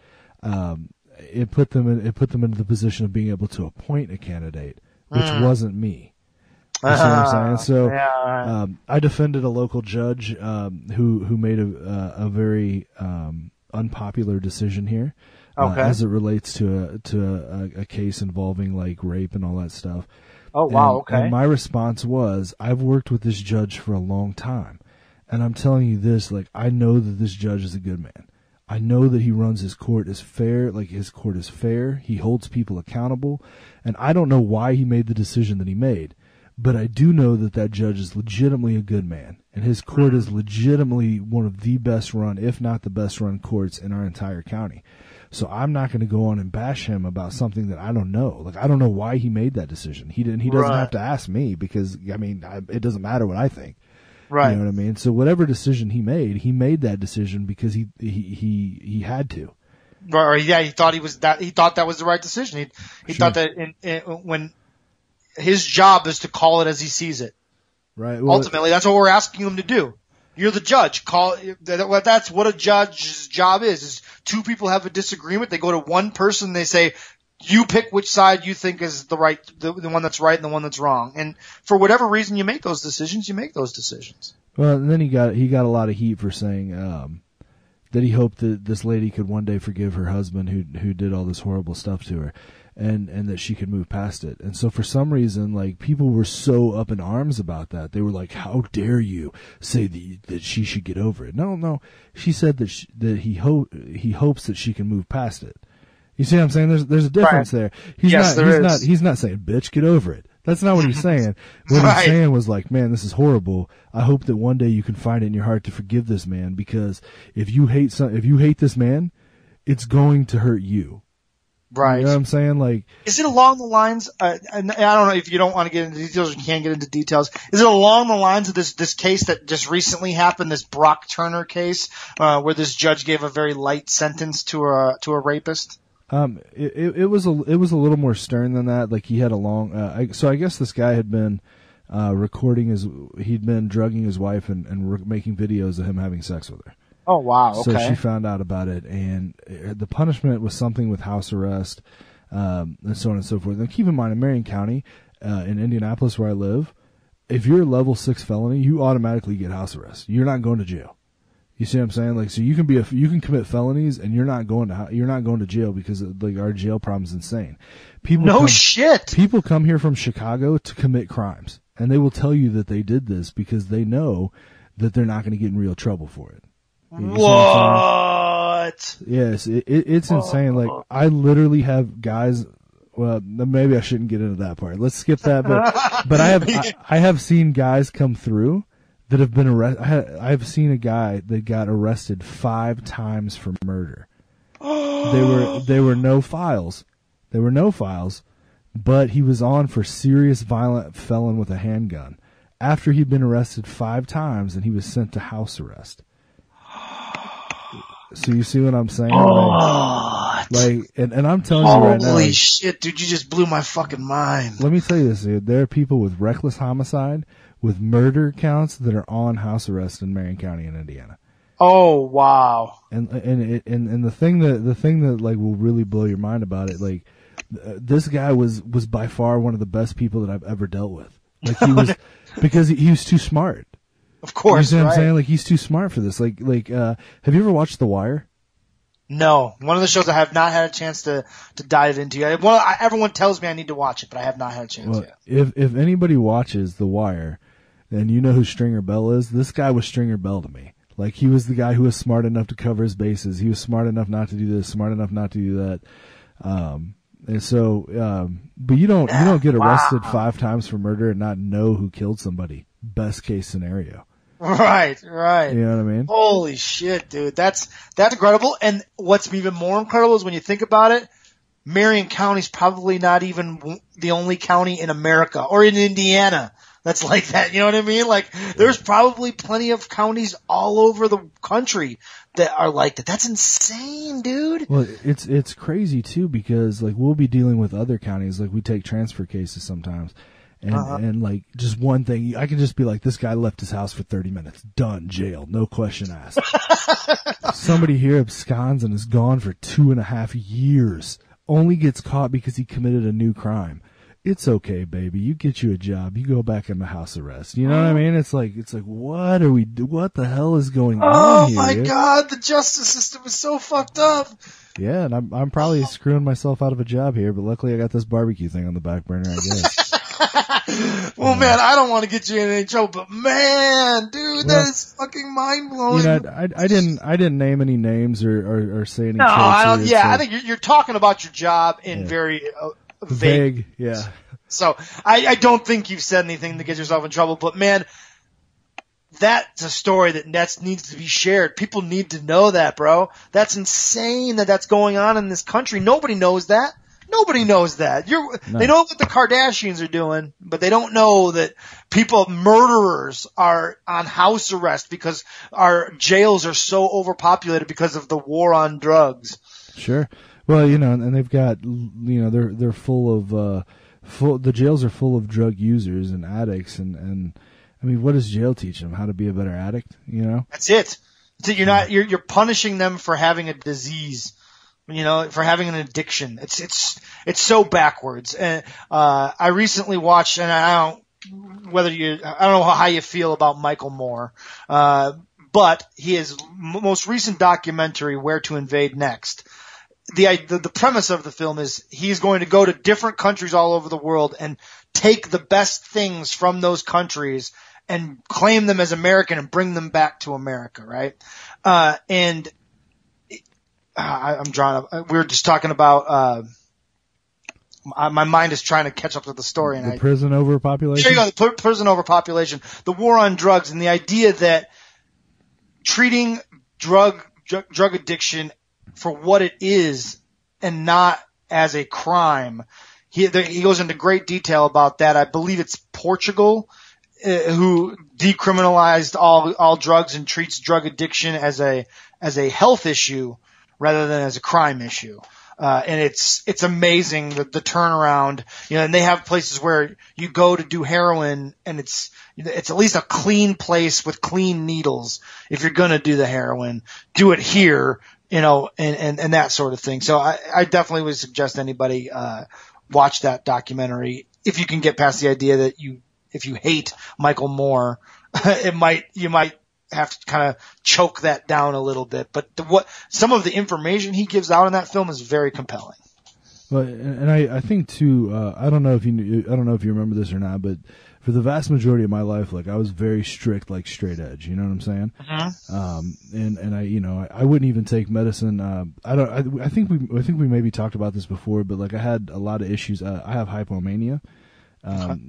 Speaker 1: it put them into the position of being able to appoint a candidate, which wasn't me. You see what I'm saying? So I defended a local judge who made a very unpopular decision here. As it relates to a case involving like rape and all that stuff.
Speaker 2: Oh wow!
Speaker 1: And my response was, I've worked with this judge for a long time, and I'm telling you this, like I know that this judge is a good man. I know that he runs his court as fair, like his court is fair. He holds people accountable, and I don't know why he made the decision that he made, but I do know that judge is legitimately a good man, and his court is legitimately one of the best run, if not the best run courts in our entire county. So I'm not going to go on and bash him about something that I don't know. Like, I don't know why he made that decision. He doesn't have to ask me because, it doesn't matter what I think.
Speaker 2: Right.
Speaker 1: You know what I mean? So whatever decision he made that decision because he had to.
Speaker 2: Right. Yeah. He thought that was the right decision. He thought that when his job is to call it as he sees it.
Speaker 1: Right. Well,
Speaker 2: ultimately, that's what we're asking him to do. You're the judge. That's what a judge's job is two people have a disagreement. They go to one person. They say, you pick which side you think is the one that's right and the one that's wrong. And for whatever reason you make those decisions,
Speaker 1: Well, and then he got a lot of heat for saying, that he hoped that this lady could one day forgive her husband who did all this horrible stuff to her. And that she could move past it. And so for some reason, like, people were so up in arms about that. They were like, how dare you say that she should get over it? No. She said that he hopes that she can move past it. You see what I'm saying? There's a difference there. He's not saying, bitch, get over it. That's not what he's saying. What he's saying was like, man, this is horrible. I hope that one day you can find it in your heart to forgive this man, because if you hate this man, it's going to hurt you.
Speaker 2: Right.
Speaker 1: You know what I'm saying? Like,
Speaker 2: is it along the lines, and I don't know if you don't want to get into details or you can't get into details, is it along the lines of this case that just recently happened, this Brock Turner case, where this judge gave a very light sentence to a rapist?
Speaker 1: It was a little more stern than that. Like, he had a long, so I guess this guy had been, he'd been drugging his wife and making videos of him having sex with her.
Speaker 2: Oh, wow. Okay.
Speaker 1: So she found out about it, and the punishment was something with house arrest, and so on and so forth. And keep in mind, in Marion County, in Indianapolis where I live, if you're a level 6 felony, you automatically get house arrest. You're not going to jail. You see what I'm saying? Like, so you can commit felonies and you're not going to jail, because like our jail problem is insane. People come here from Chicago to commit crimes, and they will tell you that they did this because they know that they're not going to get in real trouble for it.
Speaker 2: What?
Speaker 1: Yes, it's insane. Like, I literally have guys. Well, maybe I shouldn't get into that part. Let's skip that. But I have seen guys come through that have been arrested. I've seen a guy that got arrested 5 times for murder. They were no files. There were no files, but he was on for serious violent felon with a handgun after he'd been arrested 5 times, and he was sent to house arrest. So you see what I'm saying? And I'm telling you right now.
Speaker 2: Holy shit, dude, you just blew my fucking mind.
Speaker 1: Let me tell you this, dude. There are people with reckless homicide, with murder counts, that are on house arrest in Marion County in Indiana.
Speaker 2: Oh, wow.
Speaker 1: And the thing that like will really blow your mind about it, like, this guy was by far one of the best people that I've ever dealt with. Like, he was, because he was too smart.
Speaker 2: Of course,
Speaker 1: you know what I'm saying? Like, he's too smart for this. Like, have you ever watched The Wire?
Speaker 2: No. One of the shows I have not had a chance to dive into yet. Well, everyone tells me I need to watch it, but I have not had a chance yet.
Speaker 1: If anybody watches The Wire, and you know who Stringer Bell is, this guy was Stringer Bell to me. Like, he was the guy who was smart enough to cover his bases. He was smart enough not to do this, smart enough not to do that. And so, but you don't get arrested 5 times for murder and not know who killed somebody. Best case scenario.
Speaker 2: Right.
Speaker 1: You know what I mean?
Speaker 2: Holy shit, dude. That's incredible. And what's even more incredible is when you think about it, Marion County's probably not even the only county in America or in Indiana that's like that. You know what I mean? Like, there's probably plenty of counties all over the country that are like that. That's insane, dude.
Speaker 1: Well, it's crazy too, because like, we'll be dealing with other counties. Like, we take transfer cases sometimes. And like, just one thing, I can just be like, this guy left his house for 30 minutes. Done. Jail. No question asked. Somebody here absconds and is gone for 2.5 years. Only gets caught because he committed a new crime. It's okay, baby. You get you a job. You go back into house arrest. You know what I mean? It's like, what the hell is going on here?
Speaker 2: Oh my God, the justice system is so fucked up.
Speaker 1: Yeah, and I'm probably screwing myself out of a job here, but luckily I got this barbecue thing on the back burner, I guess.
Speaker 2: Well, man, I don't want to get you in any trouble, but man, dude, that is fucking mind blowing.
Speaker 1: You know, I didn't name any names or say any.
Speaker 2: No, I don't. Yeah, so. I think you're talking about your job in very vague.
Speaker 1: Yeah.
Speaker 2: So I don't think you've said anything to get yourself in trouble, but man, that's a story that needs to be shared. People need to know that, bro. That's insane that's going on in this country. Nobody knows that. Nobody knows that. They know what the Kardashians are doing, but they don't know that murderers are on house arrest because our jails are so overpopulated because of the war on drugs.
Speaker 1: Sure. Well, you know, and they've got, you know, they're full of, the jails are full of drug users and addicts, and I mean, what does jail teach them? How to be a better addict, you know?
Speaker 2: That's it. You're punishing them for having a disease. You know, for having an addiction. It's so backwards. And, I recently watched, and I don't know how you feel about Michael Moore, but his most recent documentary, Where to Invade Next. The premise of the film is he's going to go to different countries all over the world and take the best things from those countries and claim them as American and bring them back to America, right? And I'm drawing up. We were just talking about, my mind is trying to catch up to the story. And
Speaker 1: prison overpopulation?
Speaker 2: There you go, the prison overpopulation, the war on drugs, and the idea that treating drug addiction for what it is and not as a crime. He goes into great detail about that. I believe it's Portugal who decriminalized all drugs and treats drug addiction as a health issue rather than as a crime issue. And it's amazing the turnaround, and they have places where you go to do heroin and it's at least a clean place with clean needles. If you're going to do the heroin, do it here, and that sort of thing. So I definitely would suggest anybody, watch that documentary. If you can get past the idea that if you hate Michael Moore, you might have to kind of choke that down a little bit. But some of the information he gives out in that film is very compelling.
Speaker 1: Well, and I think too, I don't know if you remember this or not, but for the vast majority of my life, like I was very strict, like straight edge. You know what I'm saying?
Speaker 2: Mm-hmm.
Speaker 1: And I wouldn't even take medicine. I think we maybe talked about this before, but like I had a lot of issues. I have hypomania.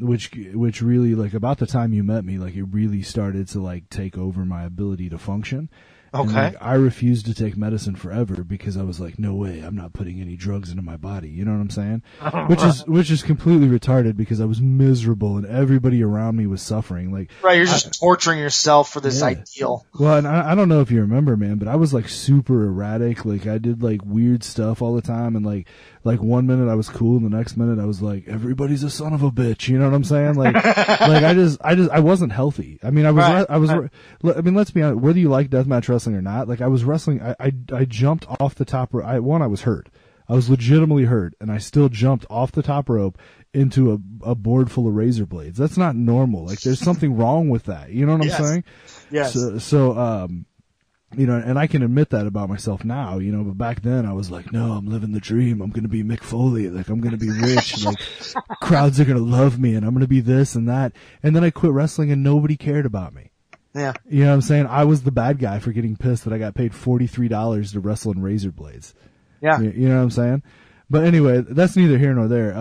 Speaker 1: Which really, like, about the time you met me, like, it really started to, like, take over my ability to function.
Speaker 2: Okay.
Speaker 1: And, like, I refused to take medicine forever because I was like, no way, I'm not putting any drugs into my body. You know what I'm saying? Which is completely retarded because I was miserable and everybody around me was suffering. Like,
Speaker 2: right, you're just torturing yourself for this ideal.
Speaker 1: Well, and I don't know if you remember, man, but I was like super erratic. Like, I did like weird stuff all the time, and like 1 minute I was cool, and the next minute I was like, everybody's a son of a bitch. You know what I'm saying? Like, I wasn't healthy. I mean, I mean, let's be honest, whether you like deathmatch wrestling or not, like I was wrestling, I jumped off the top rope. I was hurt. I was legitimately hurt, and I still jumped off the top rope into a board full of razor blades. That's not normal. Like, there's something wrong with that. You know what I'm saying?
Speaker 2: Yes.
Speaker 1: So, and I can admit that about myself now, but back then I was like, no, I'm living the dream. I'm going to be Mick Foley. Like, I'm going to be rich. And, like, crowds are going to love me, and I'm going to be this and that. And then I quit wrestling, and nobody cared about me.
Speaker 2: Yeah.
Speaker 1: You know what I'm saying? I was the bad guy for getting pissed that I got paid $43 to wrestle in razor blades.
Speaker 2: Yeah.
Speaker 1: You know what I'm saying? But anyway, that's neither here nor there.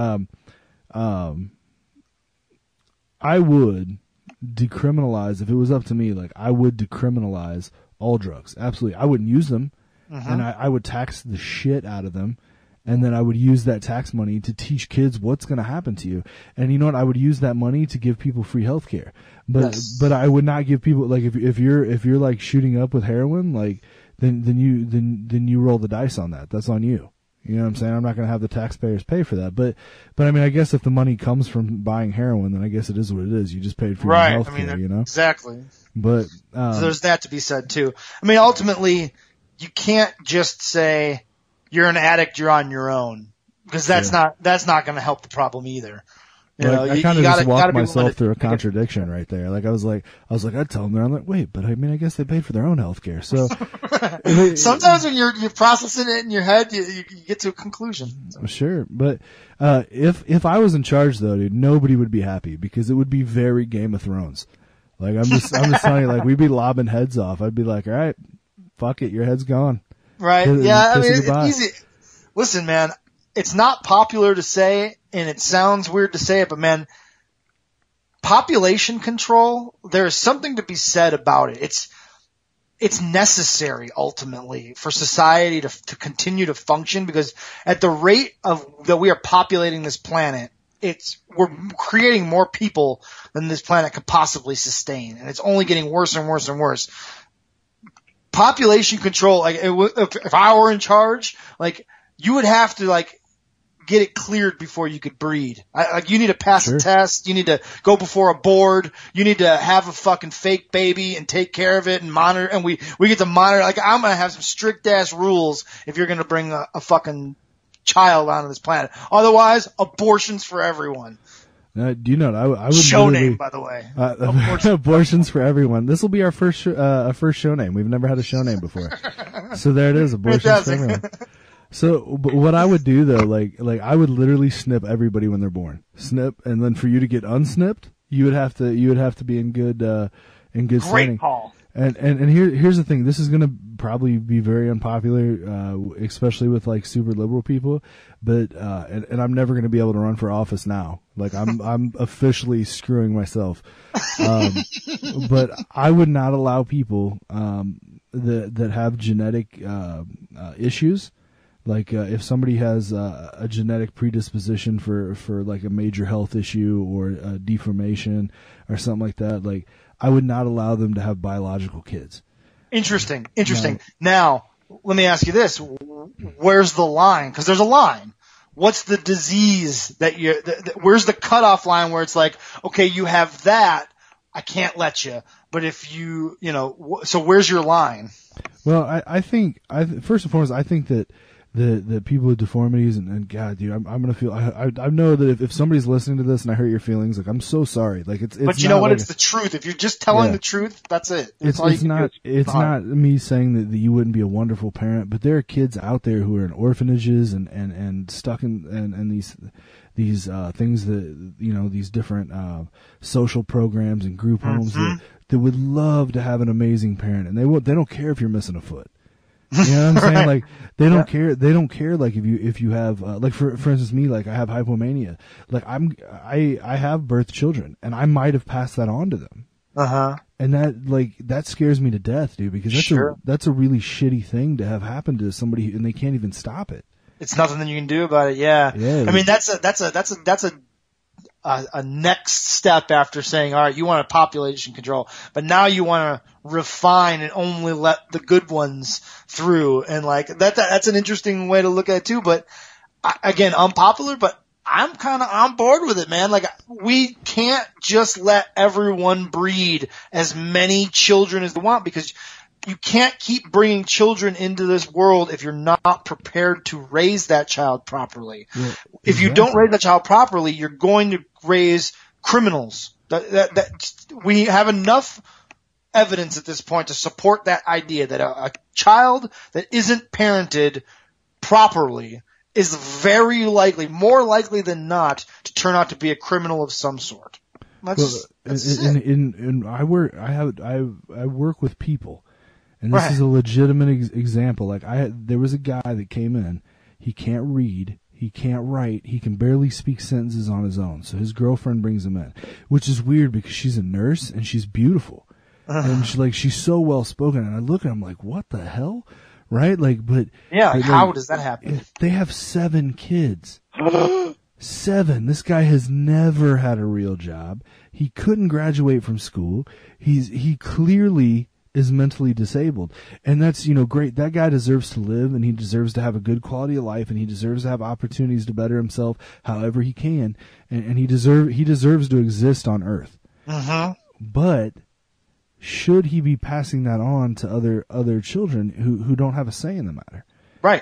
Speaker 1: I would decriminalize, if it was up to me, like, I would decriminalize all drugs. Absolutely. I wouldn't use them, and I would tax the shit out of them, and then I would use that tax money to teach kids what's going to happen to you. And you know what? I would use that money to give people free health care. But I would not give people, like, if you're like shooting up with heroin, like, then you roll the dice on that. That's on you. You know what I'm saying? I'm not going to have the taxpayers pay for that. But I mean, I guess if the money comes from buying heroin, then I guess it is what it is. You just paid for your health care,
Speaker 2: Exactly.
Speaker 1: But
Speaker 2: so there's that to be said too. I mean, ultimately, you can't just say you're an addict, you're on your own, because that's not going to help the problem either.
Speaker 1: I kind of just walked myself through a contradiction right there. Like I was like, I'd tell them there. I'm like, wait, but I mean, I guess they paid for their own health care. So
Speaker 2: sometimes when you're processing it in your head, you get to a conclusion.
Speaker 1: Sure. But, if I was in charge though, dude, nobody would be happy because it would be very Game of Thrones. Like, I'm just telling you, like, we'd be lobbing heads off. I'd be like, all right, fuck it, your head's gone.
Speaker 2: Right. Yeah. I mean, it's easy. Listen, man, it's not popular to say, and it sounds weird to say it, but man, population control, there's something to be said about it. It's necessary ultimately for society to continue to function, because at the rate that we are populating this planet, we're creating more people than this planet could possibly sustain, and it's only getting worse and worse and worse. Population control, like, if I were in charge, like, you would have to, like, get it cleared before you could breed. Like, you need to pass a test. You need to go before a board. You need to have a fucking fake baby and take care of it and monitor. And we get to monitor. Like, I'm gonna have some strict ass rules if you're gonna bring a fucking child onto this planet. Otherwise, abortions for everyone.
Speaker 1: Do you know what I would
Speaker 2: show name, by the way.
Speaker 1: Abortions for everyone. This will be our first show name. We've never had a show name before. So there it is. Abortions for everyone. So, but what I would do though, like I would literally snip everybody when they're born. Snip, and then for you to get unsnipped, you would have to be in good standing.
Speaker 2: Great call.
Speaker 1: And here's the thing. This is going to probably be very unpopular, especially with like super liberal people. But and I'm never going to be able to run for office now. Like I'm officially screwing myself. But I would not allow people that have genetic issues. Like if somebody has a genetic predisposition for like a major health issue or a deformation or something like that, like I would not allow them to have biological kids. Interesting.
Speaker 2: Now, let me ask you this: where's the line? Because there's a line. What's the disease that where's the cutoff line where it's like, okay, you have that, I can't let you. But if you so where's your line?
Speaker 1: Well, I think first and foremost, I think that the people with deformities and God, dude, I'm gonna feel. I know that if somebody's listening to this and I hurt your feelings, like I'm so sorry. Like it's.
Speaker 2: But you know what? It's the truth. If you're just telling the truth, that's it.
Speaker 1: It's not me saying that you wouldn't be a wonderful parent, but there are kids out there who are in orphanages and stuck in these things that these different social programs and group homes that would love to have an amazing parent, and they don't care if you're missing a foot. You know what I'm saying? Like they don't care. They don't care. Like if you have like for instance me, like I have hypomania. Like I have birth children, and I might have passed that on to them. And that scares me to death, dude. Because that's a really shitty thing to have happen to somebody, and they can't even stop it.
Speaker 2: It's nothing that you can do about it. Yeah. I mean that's a next step after saying, all right, you want a population control, but now you want to refine and only let the good ones through. And like that's an interesting way to look at it too. But again, unpopular, but I'm kind of on board with it, man. Like we can't just let everyone breed as many children as they want, because you can't keep bringing children into this world if you're not prepared to raise that child properly. Yeah, if you don't raise that child properly, you're going to raise criminals. We have enough evidence at this point to support that idea that a child that isn't parented properly is very likely, more likely than not, to turn out to be a criminal of some sort. I work with people. And this is a legitimate example. Like there was a guy that came in. He can't read. He can't write. He can barely speak sentences on his own. So his girlfriend brings him in, which is weird because she's a nurse and she's beautiful. And she's so well spoken. And I look at him like, what the hell? Right? Like, but how does that happen?
Speaker 1: They have 7 kids. 7. This guy has never had a real job. He couldn't graduate from school. He clearly is mentally disabled, and that's great. That guy deserves to live, and he deserves to have a good quality of life, and he deserves to have opportunities to better himself however he can, and he deserves to exist on Earth. But should he be passing that on to other children who don't have a say in the matter?
Speaker 2: Right.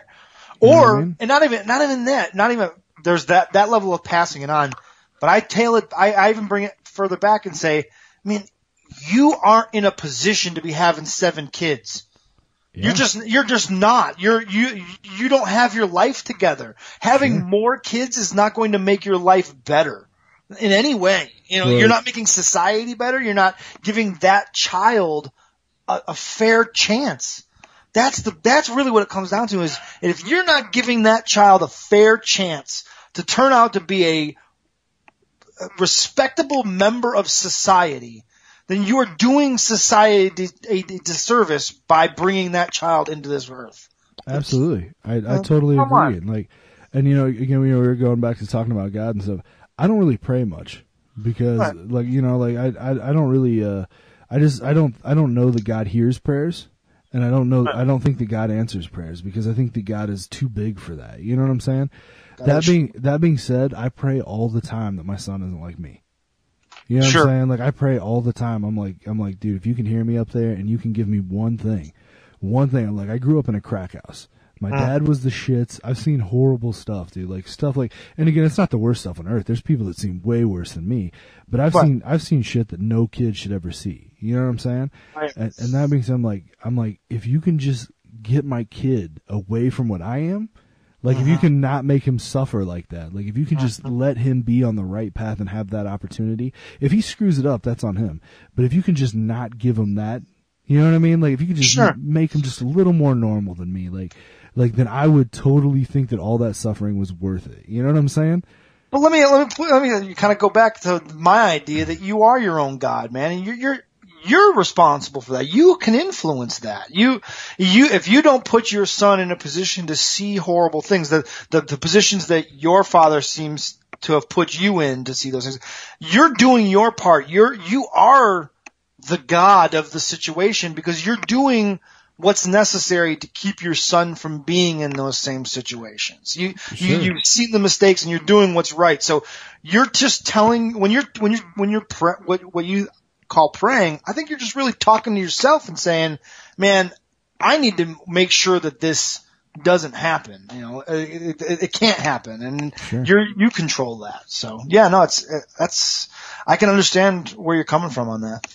Speaker 2: Or and not even that. There's that level of passing it on. But I even bring it further back and say, I mean, you aren't in a position to be having 7 kids. Yeah. You're just not. You don't have your life together. Having more kids is not going to make your life better in any way. You're not making society better. You're not giving that child a fair chance. That's really what it comes down to is, if you're not giving that child a fair chance to turn out to be a respectable member of society, then you are doing society a disservice by bringing that child into this earth.
Speaker 1: Absolutely. I totally agree. And again, we were going back to talking about God and stuff. I don't really pray much because I don't really, I don't know that God hears prayers, and I don't think that God answers prayers, because I think that God is too big for that. You know what I'm saying? That being said, I pray all the time that my son isn't like me. You know what I'm saying? Like, I pray all the time. I'm like, dude, if you can hear me up there and you can give me one thing. I'm like, I grew up in a crack house. My dad was the shits. I've seen horrible stuff, dude. Like stuff like, and again, it's not the worst stuff on earth. There's people that seem way worse than me, but I've seen shit that no kid should ever see. You know what I'm saying? Right. And that being said, I'm like, if you can just get my kid away from what I am, like if you can not make him suffer like that, like if you can just let him be on the right path and have that opportunity. If he screws it up, that's on him. But if you can just not give him that You know what I mean? Like, if you could just
Speaker 2: Sure.
Speaker 1: make him just a little more normal than me, like then I would totally think that all that suffering was worth it. You know what I'm saying?
Speaker 2: But let me kind of go back to my idea that you are your own God, man, and you're responsible for that. You can influence that. If you don't put your son in a position to see horrible things, the positions that your father seems to have put you in to see those things, you're doing your part. You are the God of the situation because you're doing what's necessary to keep your son from being in those same situations. You've seen the mistakes and you're doing what's right. So you're just telling what you call praying, I think you're just really talking to yourself and saying, man, I need to make sure that this doesn't happen. You know, it can't happen, and
Speaker 1: Sure.
Speaker 2: you control that. So yeah, no, I can understand where you're coming from on that.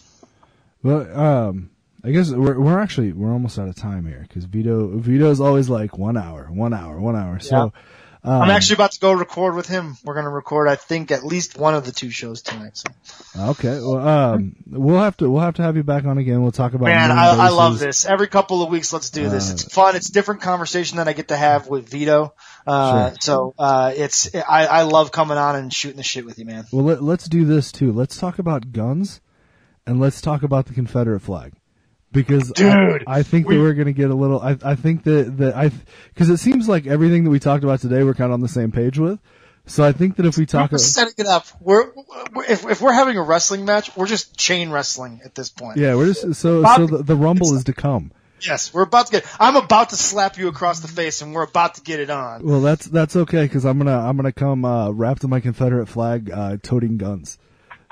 Speaker 1: Well, I guess we're almost out of time here because Vito's always like 1 hour. So.
Speaker 2: I'm actually about to go record with him. We're going to record, I think, at least one of the two shows tonight. So.
Speaker 1: Okay. Well, we'll have to have you back on again. We'll talk about.
Speaker 2: Man, I love this. Every couple of weeks, let's do this. It's fun. It's a different conversation that I get to have with Vito.
Speaker 1: Sure.
Speaker 2: So, I love coming on and shooting the shit with you, man.
Speaker 1: Well, let's do this too. Let's talk about guns, and let's talk about the Confederate flag. Because
Speaker 2: dude,
Speaker 1: I think that we're going to get a little, I think because it seems like everything that we talked about today we're kind of on the same page with. So I think that if we talk,
Speaker 2: we're setting it up. If we're having a wrestling match, we're just chain wrestling at this point.
Speaker 1: Yeah, we're just, so the Rumble is to come.
Speaker 2: Yes, I'm about to slap you across the face and we're about to get it on.
Speaker 1: Well, that's okay because I'm going to come, wrapped in my Confederate flag, toting guns.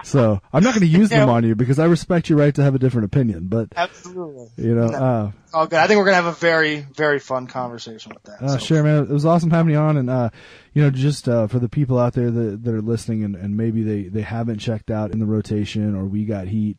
Speaker 1: So I'm not going to use them on you because I respect your right to have a different opinion. But
Speaker 2: absolutely,
Speaker 1: you know,
Speaker 2: all good. I think we're going to have a very, very fun conversation with that.
Speaker 1: Sure, man. It was awesome having you on, and you know, just for the people out there that are listening and maybe they haven't checked out In the Rotation or We Got Heat,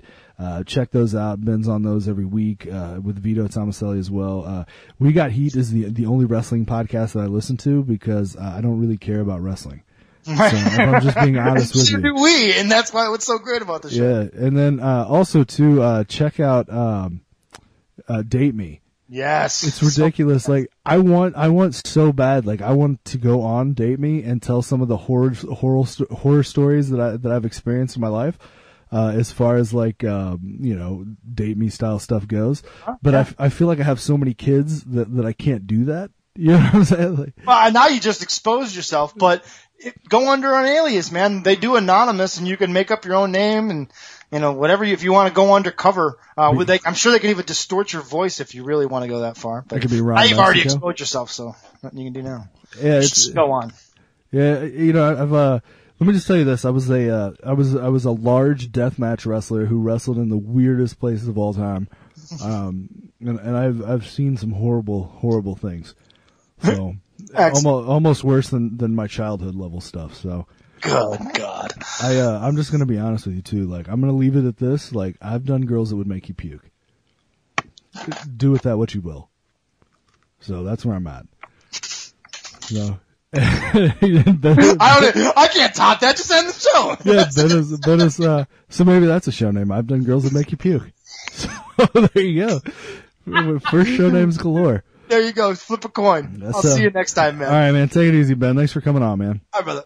Speaker 1: check those out. Ben's on those every week with Vito Tomaselli as well. We Got Heat is the only wrestling podcast that I listen to because I don't really care about wrestling. So if I'm just being honest with you.
Speaker 2: And that's why what's so great about the show.
Speaker 1: Yeah, and then also too, check out Date Me.
Speaker 2: Yes.
Speaker 1: It's ridiculous. Like I want so bad. Like I want to go on Date Me and tell some of the horror stories that I've experienced in my life. As far as like, you know, Date Me style stuff goes. But I feel like I have so many kids that I can't do that. You know what I'm saying? Like,
Speaker 2: well, now you just exposed yourself, but go under an alias, man. They do anonymous and you can make up your own name and, you know, whatever if you want to go undercover, I'm sure they can even distort your voice if you really want to go that far. But
Speaker 1: could be Ron
Speaker 2: you've already
Speaker 1: Mexico.
Speaker 2: exposed yourself, so nothing you can do now.
Speaker 1: Yeah,
Speaker 2: just go on.
Speaker 1: Yeah, you know, I've let me just tell you this. I was a large deathmatch wrestler who wrestled in the weirdest places of all time. And I've seen some horrible things. So almost worse than my childhood level stuff. So
Speaker 2: good God.
Speaker 1: I'm just gonna be honest with you too. Like I'm gonna leave it at this. Like I've done girls that would make you puke. Do with that what you will. So that's where I'm at. So
Speaker 2: I can't top that. Just end the show.
Speaker 1: Yeah, Ben is so maybe that's a show name. I've done girls that make you puke. So there you go. First show names galore.
Speaker 2: There you go. Flip a coin. I'll see you next time, man.
Speaker 1: All right, man. Take it easy, Ben. Thanks for coming on, man.
Speaker 2: All right, brother.